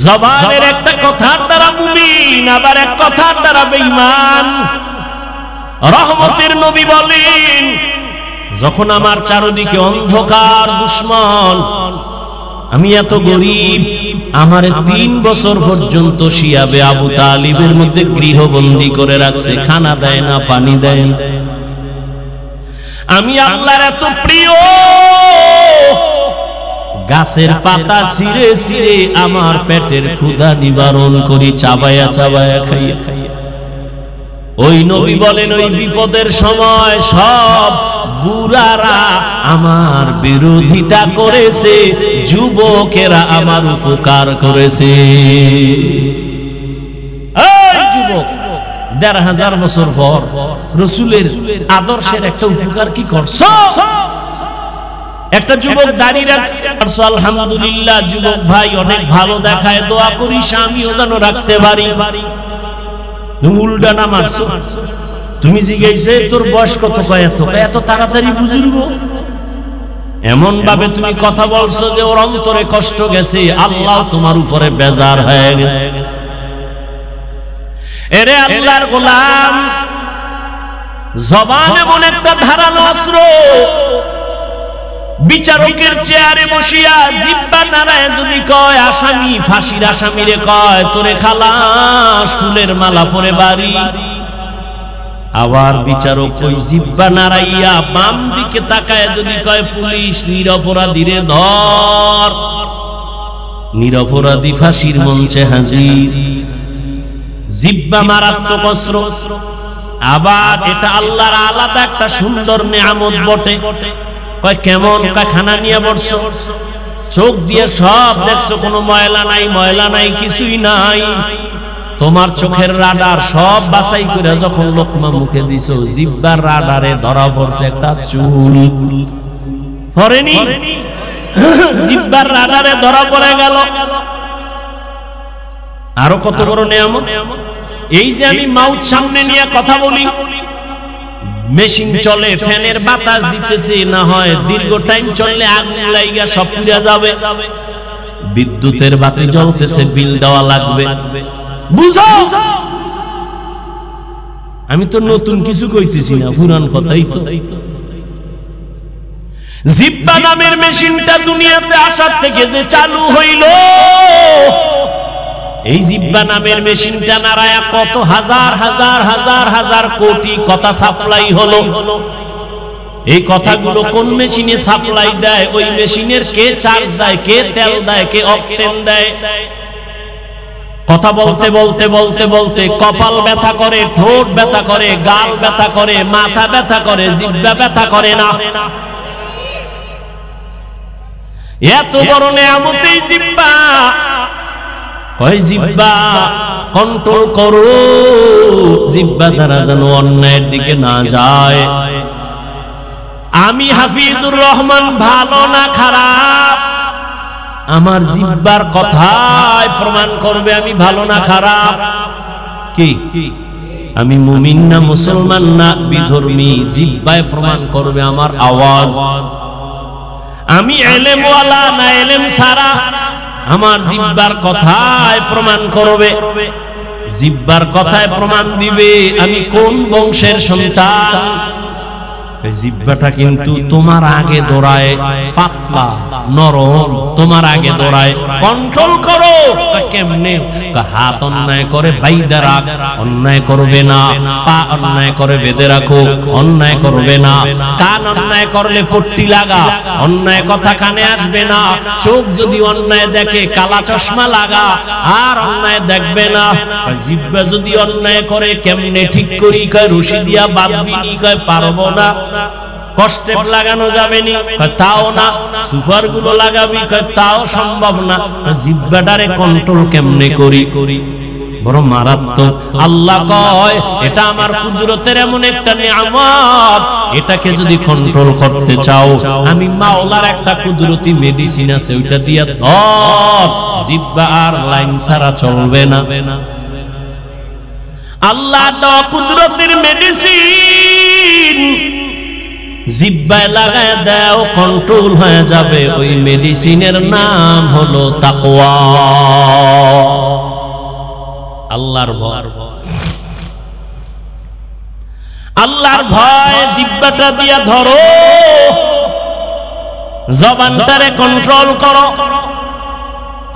জবানের একটা কথার দ্বারা মুমিন, আবার এক কথার দ্বারা বেঈমান। রহমতের নবী বলেন, যখন আমার চারদিকে অন্ধকার, দুশমন, আমি এত গরিব, আমার 3 বছর পর্যন্ত শিয়াবে আবু তালিবের মধ্যে গৃহবন্দী করে রাখছে, খানা দেয় না, পানি দেয় না। আমি আল্লাহর এত প্রিয়, গাছের পাতা ছিঁড়ে ছিঁড়ে আমার পেটের ক্ষুধা নিবারণ করি, চাবায়া চাবায়া খাইয়া। ওই নবী বলেন, ওই বিপদের সময় সব বুড়ারা আমার বিরোধিতা করেছে, যুবকেরা আমার উপকার করেছে। এই যুবক, 1500 বছর পর রাসূলের আদর্শের একটা উপকার কি করছো? একটা যুবক দাঁড়িয়ে রাখছে, আলহামদুলিল্লাহ, যুবক ভাই অনেক ভালো দেখায়, দোয়া করিস আমিও যেন রাখতে পারি। উল্টা না মারছো, তুমি জিজ্ঞাসা তোর বয়স কত, কয় এত, এত তাড়াতাড়ি বুঝুরবো? এমন ভাবে তুমি কথা বলছো যে ওর অন্তরে কষ্ট গেছে, আল্লাহ তোমার উপরে বেজার হয়ে গেছে। এরে আল্লাহর গোলাম, জবান এমন একটা ধারালো অস্ত্র, বিচারকের চেয়ারে বসিয়া জিহ্বা নাড়ায় যদি কয় আসামি, ফাঁসির আসামিরে কয় তোরে খালাস, ফুলের মালা পরে বাড়ি। আবার বিচারক ওই জিহ্বা নাড়াইয়া বাম দিকে তাকায় যদি কয় পুলিশ, নিরপরাধীরে ধর, নিরপরাধী ফাঁসির মঞ্চে হাজির। জিহ্বা মারাত্মক অস্ত্র, আবার এটা আল্লাহর আলাদা একটা সুন্দর নিয়ামত বটে। কয় কেমন? কয় খানা নিয়ে বসছো, চোখ দিয়ে সব দেখছো, কোনো ময়লা নাই, ময়লা নাই, কিছুই নাই। তোমার চোখের রাডার সব বাছাই করে যখন লোকমা মুখে দিছো, জিহ্বার রাডারে ধরা পড়ছে একটা চুল। পড়েনি? জিহ্বার রাডারে ধরা পড়ে গেল। আরো কত বড় নিয়ামত! এই যে আমি মাউথ সামনে নিয়ে কথা বলি, মেশিন চলে, ফ্যানের বাতাস দিতেছে, না হয় দীর্ঘ টাইম চললে আগুন লাইগা সব পুড়ে যাবে। বিদ্যুতের বাতি জ্বলতেছে, বিল দেওয়া লাগবে। বুঝো, আমি তো নতুন কিছু কইতেছি না, পুরান কথাই তো। জিহ্বা নামের মেশিনটা দুনিয়াতে আসার থেকে যে চালু হইল, এই জিহ্বা নামের মেশিনটা নাড়ায়া কত হাজার হাজার হাজার হাজার কোটি কথা সাপ্লাই হলো। এই কথাগুলো কোন মেশিনে সাপ্লাই দেয়? ওই মেশিনের কে চার্জ দেয়, কে তেল দেয়, কে অকটেন দেয়? কথা বলতে বলতে বলতে বলতে কপাল ব্যথা করে, ঠোঁট ব্যথা করে, গাল ব্যথা করে, মাথা ব্যথা করে, জিহ্বা ব্যথা করে না? এত বড় নিয়ামত এই জিহ্বা। কয় জিহ্বা কন্ট্রোল করো, জিহ্বা দ্বারা যেন অন্যায়ের দিকে না যায়। আমি হাফিজুর রহমান ভালো না খারাপ, আমার জিহ্বার কথায় প্রমাণ করবে আমি ভালো না খারাপ। কি আমি মুমিন না মুসলমান না বিধর্মী, জিহ্বায় প্রমাণ করবে আমার আওয়াজ। আমি ইলম ওয়ালা না ইলম সারা, আমার জিহ্বার কথায় প্রমাণ করবে। জিহ্বার কথায় প্রমাণ দিবে আমি কোন বংশের সন্তান। জিহ্বাটা কিন্তু তোমার আগে দৌড়ায়, পাতলা নরম, তোমার আগে দৌড়ায়। কন্ট্রোল করো। কেমনে? হাত অন্যায় করে বাইদা রাখ, অন্যায় করবে না। পা অন্যায় করে বেঁধে রাখো, অন্যায় করবে না। কান অন্যায় করলে পট্টি লাগা, অন্যায় কথা কানে আসবে না। চোখ যদি অন্যায় দেখে কালা চশমা লাগা, আর অন্যায় দেখবে না। জিহ্বা যদি অন্যায় করে কেমনে ঠিক করি? কয় রশি দিয়া বাঁধবি নি? কয় পারবো না। কষ্টে লাগানো যাবে নি? তাও না। সুপার গুলো লাগাবি? তাও সম্ভব না। জিহ্বাটারে কন্ট্রোল কেমনে করি? বড় মারাত্মক। আল্লাহ কয় এটা আমার কুদরতের এমন একটা নিয়ামত, এটাকে যদি কন্ট্রোল করতে চাও, আমি মাওলার একটা কুদরতি মেডিসিন আছে, ওইটা দিয়া ধর, জিহ্বা আর লাইন ছাড়া চলবে না। আল্লাহ তো কুদরতের মেডিসিন জিহ্বায় লাগায় দাও, কন্ট্রোল হয়ে যাবে। ওই মেডিসিনের নাম হলো তাকওয়া, আল্লাহর ভয়। আল্লাহর ভয় জিহ্বাটা দিয়া ধরো, জবানটারে কন্ট্রোল করো।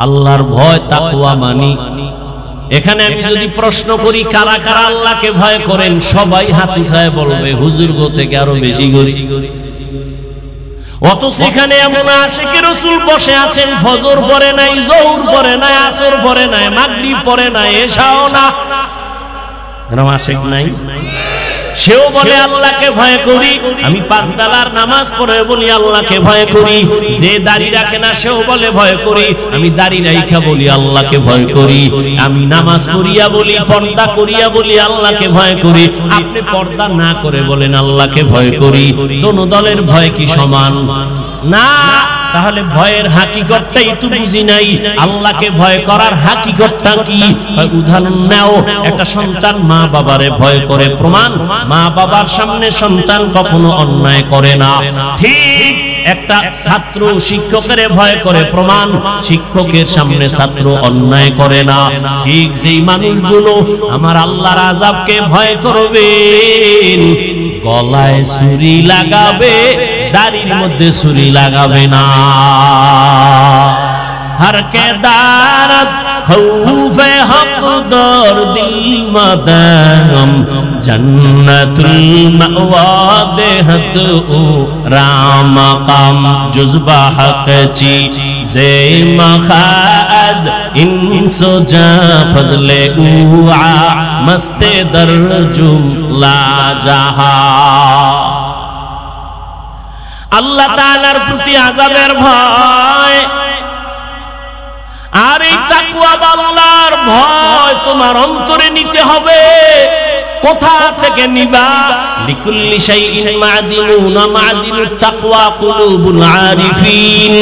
আল্লাহর ভয় তাকওয়া মানি। এখানে আমি যদি প্রশ্ন করি কারা কারা আল্লাহকে ভয় করেন, সবাই হাত উঠায় বলবে হুজুর গো থেকে আরো বেশি করি। অত সেখানে এমন আশিকে রাসূল বসে আছেন, ফজর পড়ে নাই, যোহর পড়ে নাই, আসর পড়ে নাই, মাগরিব পড়ে নাই, এশাও না, এরকম আশিক নাই? সেও বলে আল্লাহকে ভয় করি। আমি 5 বেলার নামাজ পড়ে বলি আল্লাহকে ভয় করি। যে দাড়ি রাখে না সেও বলে ভয় করি। আমি দাড়ি রাইখা বলি আল্লাহকে ভয় করি। আমি নামাজ পড়িয়া বলি, পর্দা করিয়া বলি আল্লাহকে ভয় করি। আপনি পর্দা না করে বলেন আল্লাহকে ভয় করি। দোনো দলের ভয় কি সমান? না। তাহলে ভয়ের হাকিকতটাই তো বুঝি নাই। আল্লাহকে ভয় করার হাকিকতটা কি? উদাহরণ নাও, একটা সন্তান মা বাবারে ভয় করে, প্রমাণ মা বাবার সামনে সন্তান কখনো অন্যায় করে না। ঠিক একটা ছাত্র শিক্ষকের ভয় করে, প্রমাণ শিক্ষকের সামনে ছাত্র অন্যায় করে না। ঠিক যেই মানুষগুলো আমার আল্লাহর আযাবকে ভয় করবেন, গলায় ছুরি লাগাবে, দাড়ির মধ্যে ছুরি লাগাবে না। हर के दारत खौफे हक दर दिल मदम जन्नतुल मअवा देहत ओ राम मकाम जुज़बा हक ची जे मखाद इंसो जा फजले उआ मस्ते दर्जुम ला जहा আল্লাহ তাআলার প্রতি আযাবের ভয় আর এই তাকওয়া আল্লাহর ভয় তোমার অন্তরে নিতে হবে কোথা থেকে নিবা লিকুল্লি শাইইন মা'দিনুন মা'দিনুত তাকওয়া কুলুবুল আরিফিন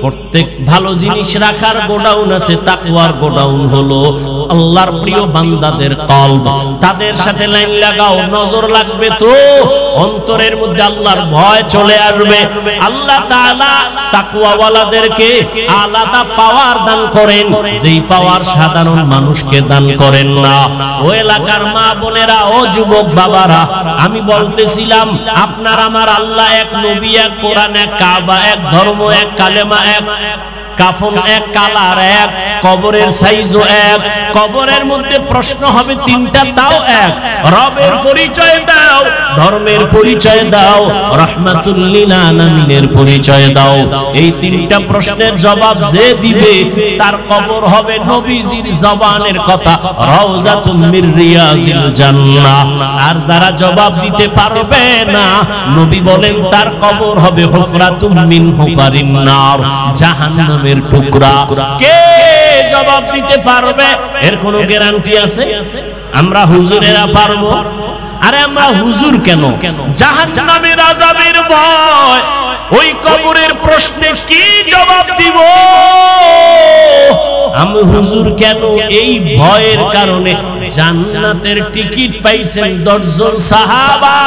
প্রত্যেক ভালো জিনিস রাখার গোডাউন আছে তাকওয়ার গোডাউন হলো আল্লাহর প্রিয় বান্দাদের কলব তাদের সাথে লাইন লাগাও নজর লাগবে তো অন্তরের মধ্যে আল্লাহর ভয় চলে আসবে আল্লাহ তাআলা তাকওয়াওয়ালাদেরকে আলাদা পাওয়ার দান করেন যেই পাওয়ার সাধারণ মানুষকে দান করেন না ও এলাকার মা বোনেরা ও যুবক বাবারা আমি বলতেছিলাম আপনার আমার আল্লাহ এক নবী এক কোরআন এক কাবা এক ধর্ম এক কালেমা এক কাফন এক কালার এক কবরের সাইজও এক কবরের মধ্যে প্রশ্ন হবে তিনটা তাও এক রবের পরিচয় দাও ধর্মের পরিচয় দাও রাহমাতুল লিল আলামিনের পরিচয় দাও এই তিনটা প্রশ্নের জবাব যে দিবে তার কবর হবে নবীজির জবানের কথা রাউজাতুম মির রিয়াজিল জান্নাহ আর যারা জবাব দিতে পারবে না নবী বলেন তার কবর হবে হুফরাতুম মিন হুফারিন নার জাহান্নাম টুকরা কে জবাব দিতে পারবে এর কোনো গ্যারান্টি আছে আমরা হুজুরেরা পারবো আরে আমরা হুজুর কেন জাহান্নামের আযাবের ভয় ওই কবরের প্রশ্নে কি জবাব দিব আমি হুজুর কেন এই ভয়ের কারণে জান্নাতের টিকিট পাইছেন 10 জন সাহাবা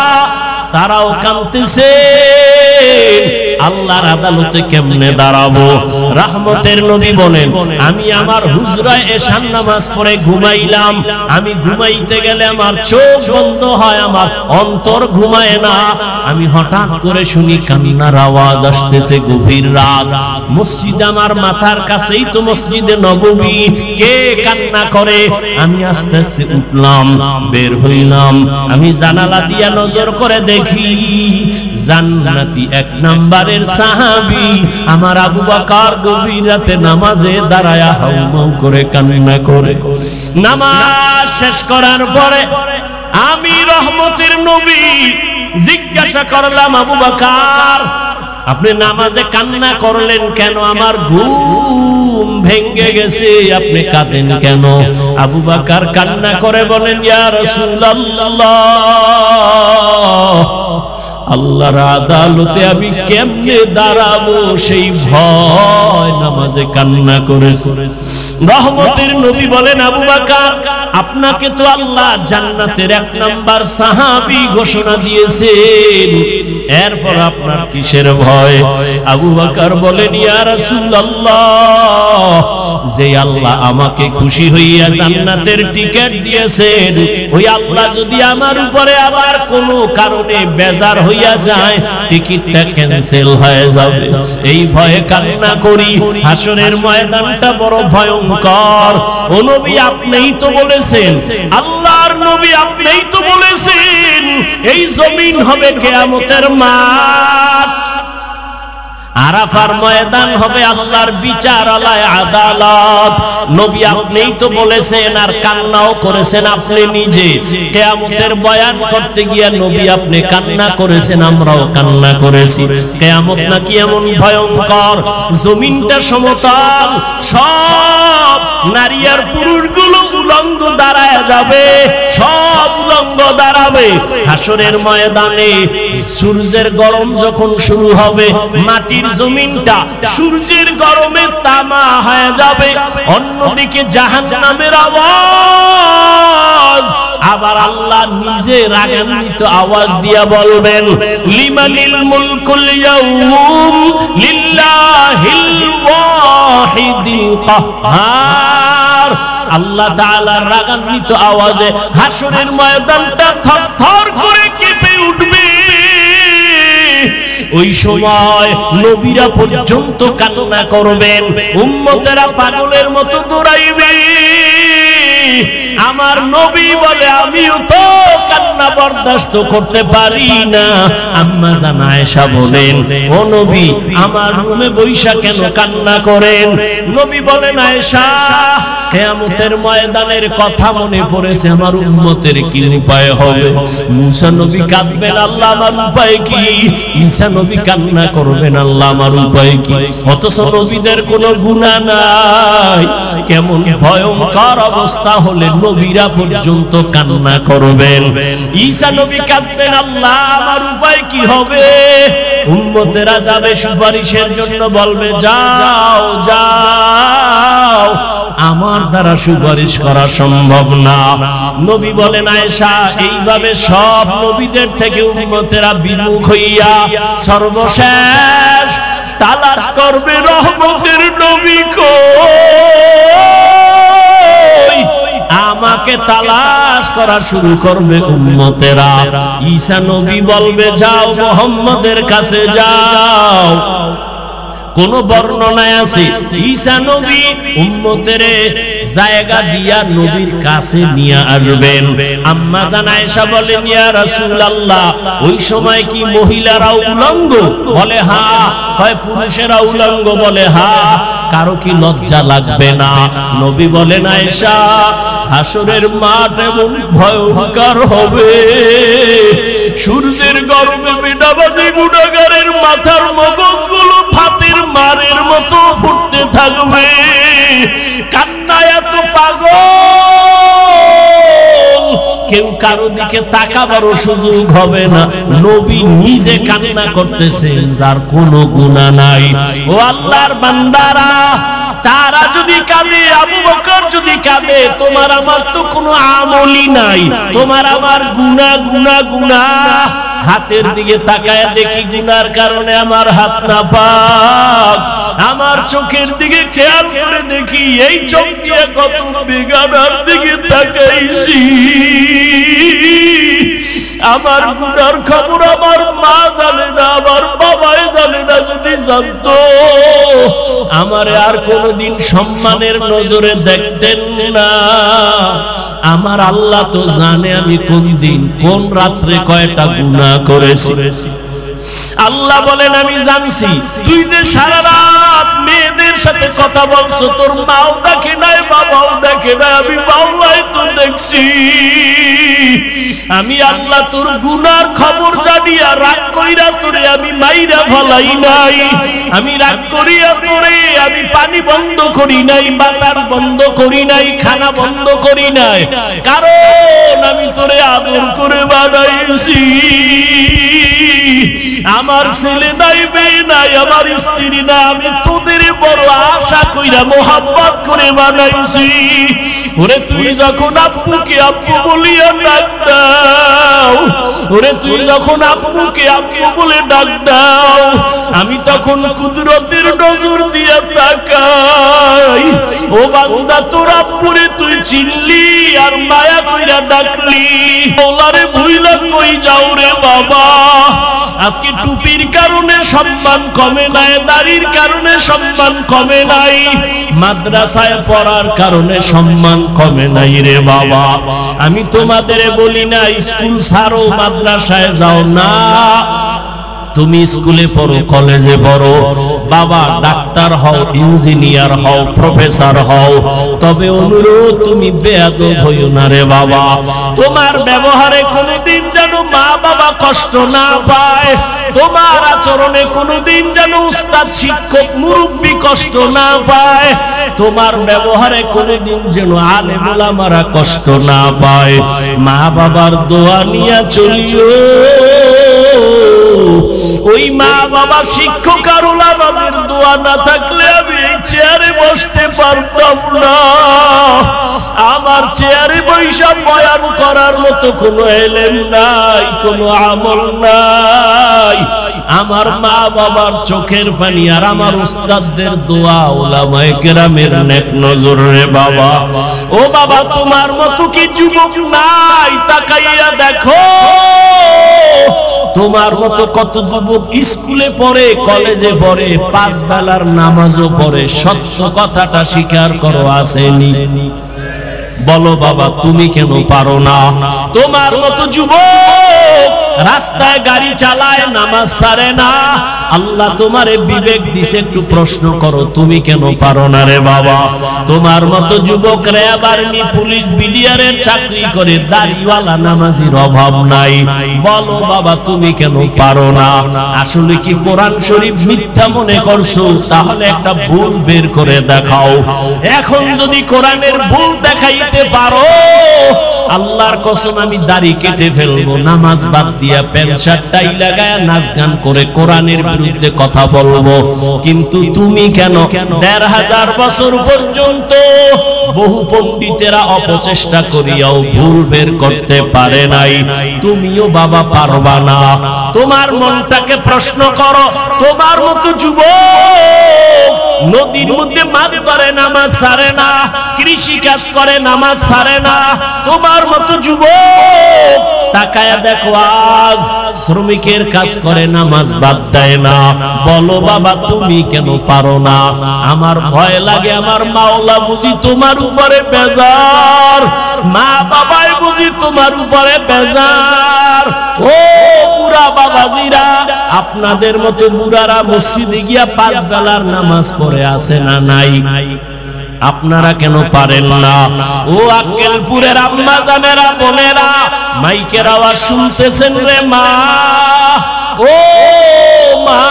তারাও কাঁদতেছে আল্লাহর আদালতে কেমনে দাঁড়াবো রহমতের নবী বলেন আমি আমার হুজরায় এশার নামাজ পড়ে ঘুমাইলাম আমি ঘুমাইতে গেলে আমার চোখ বন্ধ হয় আমার অন্তর ঘুমায় না আমি হঠাৎ করে শুনি কান্নার আওয়াজ আসতেছে গভীর রাত মসজিদ আমার মাথার কাছেই তো মসজিদে নববী কে কান্না করে আমি আস্তে আস্তে উঠলাম বের হইলাম আমি জানালা দিয়া নজর করে দেখি জান্নাতি এক নাম্বারের সাহাবী আমার আবু বকর গভীর রাতে নামাজে দাঁড়ায়া হাউমাউ করে কান্না করে নামাজ শেষ করার পরে আমি রহমতের নবী জিজ্ঞাসা করলাম আবু বকর আপনি নামাজে কান্না করলেন কেন আমার ঘুম ভেঙে গেছে আপনি কাঁদেন কেন আবু বকর কান্না করে বলেন ইয়া রাসূলুল্লাহ আল্লাহর আদালতে আমি কেমনে দাঁড়াবো সেই ভয় নামাজে কান্না করেছে রহমতের নবী বলেন আবু বকর আপনাকে তো আল্লাহ জান্নাতের 1 নাম্বার সাহাবী ঘোষণা দিয়েছেন এরপর আপনার কিসের ভয় আবু বকর বলেন ইয়া রাসূলুল্লাহ যে আল্লাহ আমাকে খুশি হইয়া জান্নাতের টিকিট দিয়েছেন ওই আল্লাহ যদি আমার উপরে আবার কোনো কারণে বেজার হইয়া যায় টিকিটটা ক্যান্সেল হয়ে যাবে এই ভয়ে কান্না করি হাসরের ময়দানটা বড় ভয়ঙ্কর ও নবী আপনিই তো বলেছেন আল্লাহর নবী আপনিই তো বলেছেন এই জমিন হবে কিয়ামতের মাঠ আরাফার ময়দান হবে আল্লাহর বিচারালয় আদালত নবী আপনিই তো বলেছেন আর কান্নাও করেছেন আপনি নিজে কিয়ামতের বয়ান করতে গিয়ে নবী আপনি কান্না করেছেন আমরাও কান্না করেছি কিয়ামত নাকি এমন ভয়ঙ্কর জমিনটা সমতল সব নারী আর পুরুষগুলো উলঙ্গ দাঁড়ায় যাবে সব উলঙ্গ দাঁড়াবে হাসরের ময়দানে সূর্যের গরম যখন শুরু হবে মাটির জমিনটা সূর্যের গরমে তামা হয়ে যাবে অন্যদিকে জাহান্নামের আওয়াজ আবার আল্লাহ নিজে রাগান্বিত আওয়াজ দিয়া বলবেন লিমানিল মুলকুল ইয়াউম লিল্লাহিল ওয়াহিদিল কাহ্হার আল্লাহ তাআলার রাগান্বিত আওয়াজে হাসরের ময়দানটা থরথর করে কেঁপে উঠবে ওই সময় নবীরা পর্যন্ত কান্না করবেন, উম্মতেরা পাগলের মতো দৌড়াইবে। আমার নবী বলে আমিও তো কান্না বরদাস্ত করতে পারি না। আম্মা জান আয়েশা বলেন, ও নবী আমার রুমে বৈশা কেন কান্না করেন? নবী বলেন, আয়েশা কিয়ামতের ময়দানের কথা মনে পড়েছে, আমার উম্মতের কি উপায় হবে? মুসা নবী কাঁদবেন, আল্লাহ আমার উপায় কি? ঈসা নবী কান্না করবেন, আল্লাহ আমার উপায় কি? অথচ নবীদের কোনো গুনাহ নাই। কেমন ভয়ঙ্কর অবস্থা হলে নবীরা পর্যন্ত কান্না করবেন। ঈসা নবী কাঁদবেন, আল্লাহ আমার উপায় কি হবে? উম্মতেরা যাবে সুপারিশের জন্য, বলবে যাও যাও, আমার দ্বারা সুপারিশ করা সম্ভব না। নবী বলেন, আয়েশা এইভাবে সব নবীদের থেকে উম্মতেরা বিমুখ হইয়া সর্বশেষ তালাশ করবে রহমতের নবী কই। আমাকে তালাশ করা শুরু করবে উম্মতেরা। ঈসা নবী বলবে, যাও মুহাম্মদের কাছে যাও। কোন বর্ণনায় আছে ঈসা নবী উম্মতের জায়গা দিয়া নবীর কাছে নিয়ে আসবেন। আম্মা জান আয়েশা বলেন, ইয়া রাসূলুল্লাহ ওই সময় কি মহিলারা উলঙ্গ? বলে হ্যাঁ। কয় পুরুষেরা উলঙ্গ? বলে হ্যাঁ। কারো কি লজ্জা লাগবে না? নবী বলেন, আয়েশা হাসরের মাঠ এমন ভয়ঙ্কর হবে, সূর্যের গরমে বেনামাজি গুনাহগারের মাথার মগজগুলো ভাতের মারের মতো ফুটতে থাকবে। কান্নায় এত পাগল, কেউ কারো দিকে তাকাবারও সুযোগ হবে না। নবী নিজে কান্না করতেছেন, যার কোনো গুনাহ নাই। ও আল্লাহর বান্দারা, তারা যদি কাঁদে, আবু বকর যদি কাঁদে, তোমার আমার তো কোনো আমলই নাই। তোমার আমার গুনাহ গুনাহ গুনাহ। হাতের দিকে তাকায় দেখি গুনার কারণে আমার হাত নাপাক। আমার চোখের দিকে খেয়াল করে দেখি এই চোখ দিয়ে কত বেগানার দিকে তাকাইছি। আমার গুনার খবর আমার মা জানে না, আমার বাবাই জানে না। যদি জানতো আমারে আর কোনদিন সম্মানের নজরে দেখতেন না। আমার আল্লাহ তো জানে আমি কোন দিন কোন রাত্রে কয়টা গুনাহ করেছি। আল্লাহ বলেন, আমি জানছি তুই যে সারা রাত মেয়েদের সাথে কথা বলছো, তোর মাও দেখে নাই বাবাও দেখে নাই, আমি বাবাই তো দেখছি। আমি আল্লাহ তোর গুনার খবর জানিয়া রাগ কইরা তোরে আমি মাইরা ফলাই নাই। আমি রাগ করিয়া তোরে আমি পানি বন্ধ করি নাই, বাতাস বন্ধ করি নাই, খানা বন্ধ করি নাই, কারণ আমি তোরে আদর করে বানাইছি। আমার ছেলে নাই, মেয়ে নাই, আমার স্ত্রী না, আমি তোদের বড় আশা কইরা মোহাম্মত করে বানাইছি। ওরে তুই যখন আব্বুকে আব্বু বলিয়া ডাক দাও, ওরে তুই যখন আব্বুকে আব্বু বলে ডাক দাও, আমি তখন কুদরতের নজর দিয়া তাকাই। ও বান্দা, তোর আব্বুরে তুই চিনলি আর মায়া কইরা ডাকলি, ওলারে ভুইলা কই যাও রে বাবা। আজকে টুপির কারণে সম্মান কমে নাই, দাড়ির কারণে সম্মান কমে নাই, মাদ্রাসায় পড়ার কারণে সম্মান কমে নাই রে বাবা। আমি তোমাদের বলি না স্কুল ছাড়ো, মাদ্রাসায় যাও না। তুমি স্কুলে পড়ো, কলেজে পড়ো, বাবা ডাক্তার হও, ইঞ্জিনিয়ার হও, প্রফেসর হও, তবে অনুরোধ তুমি বেয়াদব হইও না রে বাবা। তোমার ব্যবহারে কোনোদিন যেন মা বাবা কষ্ট না পায়, তোমার আচরণে কোনোদিন যেন উস্তাদ শিক্ষক মুরব্বী কষ্ট না পায়, তোমার ব্যবহারে কোনোদিন যেন আলেম ওলামারা কষ্ট না পায়। মা বাবার দোয়া নিয়ে চলিও। ওই মা বাবা শিক্ষক আর ওলামাদের দোয়া না থাকলে আমি এই চেয়ারে বসতে পারতাম না। আমার চেয়ারে বৈশা বয়ান করার মতো কোনো এলেম নাই, কোনো আমল নাই। আমার মা বাবার চোখের পানি আর আমার উস্তাদদের দোয়া, ওলামায়ে কেরামের নেক নজর রে বাবা। ও বাবা, তোমার মতো কি যুবক নাই? তাকাইয়া দেখো তোমার মতো কত যুবক স্কুলে পড়ে, কলেজে পড়ে, 5 বেলার নামাজও পড়ে, সত্য কথাটা স্বীকার করো আসেনি? বলো বাবা তুমি কেন পারো না? তোমার মতো যুবক রাস্তায় গাড়ি চালায়, নামাজ ছাড়ে না। আল্লাহ তোমারে বিবেক দিছে, একটু প্রশ্ন করো তুমি কেন পারো না রে বাবা? তোমার মতো যুবক র্যাব, আর্মি, পুলিশ, বিডিআরের চাকরি করে, দাড়িওয়ালা নামাজির অভাব নাই। বলো বাবা তুমি কেন পারো না? আসলে কি কোরআন শরীফ মিথ্যা মনে করছো? তাহলে একটা ভুল বের করে দেখাও। এখন যদি কোরআনের ভুল দেখাইতে পারো, আল্লাহর কসম আমি দাড়ি কেটে ফেলবো, নামাজ বাদ দিয়া প্যান্ট শার্ট টাই লাগায় নাচ গান করে কোরআনের বিরুদ্ধে কথা বলবো। কিন্তু তুমি কেন ১৫০০ বছর পর্যন্ত বহু পণ্ডিতেরা অপচেষ্টা করিয়াও ভুল বের করতে পারে নাই, তুমিও বাবা পারবা না? তোমার মনটাকে প্রশ্ন করো। তোমার মতো যুবক নদীর মধ্যে মাছ ধরে, নামাজ ছাড়ে না, কৃষি কাজ করে, নামাজ ছাড়ে না। তোমার মতো যুবক তাকায়া দেখো আজ শ্রমিকের কাজ করে, নামাজ বাদ দেয় না। বলো বাবা তুমি কেন পারো না? আমার ভয় লাগে, আমার মাওলা বুঝি তোমার উপরে বেজার, মা বাবাই বুঝি তোমার উপরে বেজার। ও বুড়া বাবাজিরা, আপনাদের মতো বুড়ারা মসজিদে গিয়া 5 বেলার নামাজ পড়ে আছে না নাই? আপনারা কেন পারেন না? ও আক্কেলপুরের আম্মা জানেরা, বোনেরা, মাইকের আওয়াজ শুনতেছেন রে মা? ও মা,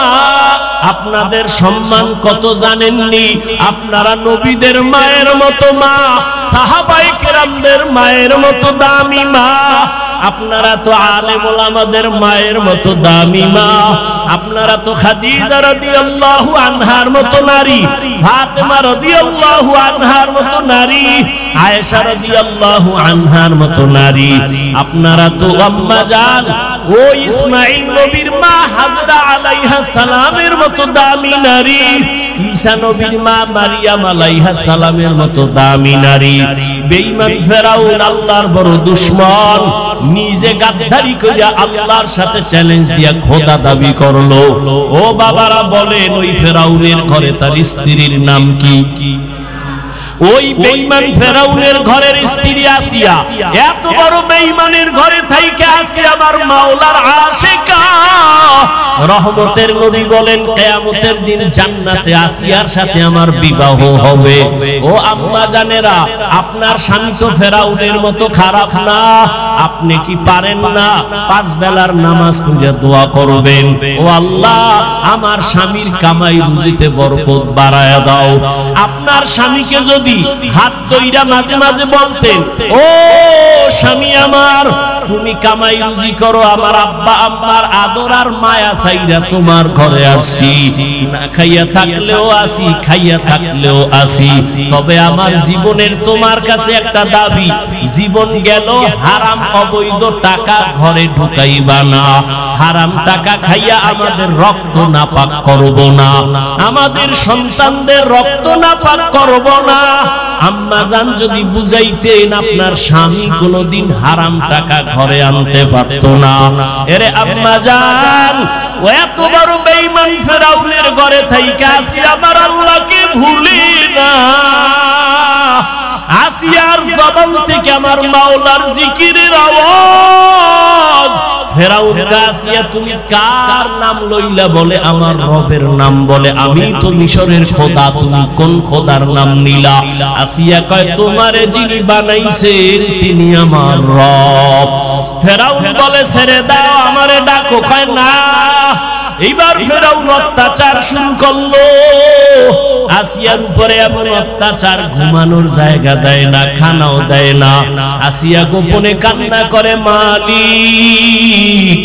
আপনাদের সম্মান কত জানেননি? আপনারা নবীদের মায়ের মতো মা, সাহাবায়ে কেরামদের মায়ের মতো দামি মা। আপনারা তো আলেম ওলামাদের মায়ের মতো দামি মা। আপনারা তো খাদিজা রাদিয়াল্লাহু আনহার মতো নারী, ফাতেমা রাদিয়াল্লাহু আনহার মতো নারী, আয়েশা রাদিয়াল্লাহু আনহার মতো নারী। আপনারা তো আম্মা জান ও ইসমাঈল নবীর মা হাজরা আলাইহা সালামের মতো দামি নারী, ঈসা নবীর মা মারিয়াম আলাইহা সালামের মতো দামি নারী। বেঈমান ফেরাউন আল্লাহর বড় দুশমন, নিজে গাদ্দারি কইরা আল্লাহর সাথে চ্যালেঞ্জ দিয়া খোদা দাবি করলো। ও বাবারা বলেন ওই ফেরাউনের ঘরে তার স্ত্রীর নাম কি? ওই বেঈমান ফেরাউনের ঘরের স্ত্রী আসিয়া, এত বড় বেঈমানের ঘরে থাইকা আসিয়া আমার মাওলার আশিকা। রহমতের নবী বলেন কিয়ামতের দিন জান্নাতে আসিয়ার সাথে আমার বিবাহ হবে। ও আম্মা জানেরা, আপনার স্বামী তো ফেরাউনের মতো খারাপ না। আপনি কি পারেন না 5 বেলার নামাজ পড়ে দোয়া করবেন, ও আল্লাহ আমার স্বামীর কামাই রুজিতে বরকত বাড়ায়া দাও। আপনার স্বামীকে যদি হাত ধইরা মাঝে মাঝে বলতেন, ও স্বামী আমার, তুমি কামাই রুজি করো, আমার আব্বা আম্মার আদর আর মায়া চাইরা তোমার ঘরে আসি, না খাইয়া থাকলেও আসি, খাইয়া থাকলেও আসি, তবে আমার জীবনের তোমার কাছে একটা দাবি, জীবন গেল হারাম অবৈধ টাকা ঘরে ঢুকাইবা না, হারাম টাকা খাইয়া আমাদের রক্ত নাপাক করব না, আমাদের সন্তানদের রক্ত নাপাক করব না। আম্মা জান যদি বুঝাইতেন, আপনার স্বামী কোনদিন হারাম টাকা ঘরে আনতে পারতো না। এরে আম্মা জান, ও এত বড় বেঈমান ফেরাউনের ঘরে থাইকা আসিয়া আমার আল্লাহকে ভুলি না। আসিয়ার জবান থেকে আমার মাওলার জিকিরের আওয়াজ। ফেরাউন আসিয়া তুমি কার নাম লইলা? বলে আমার রবের নাম। বলে আমি তো মিশরের খোদা, তুমি কোন খোদার নাম নিলা? আসিয়া কয় তোমারে যিনি বানাইছেন তিনি আমার রব। ফেরাউন বলে ছেড়ে দাও, আমারে ডাকো। কয় না। এইবার ফেরাউন অত্যাচার শুরু করলো। আসিয়ার উপরে এমন অত্যাচার, ঘুমানোর জায়গা দেয় না, খানাও দেয় না। আসিয়া গোপনে কান্না করে, মালিক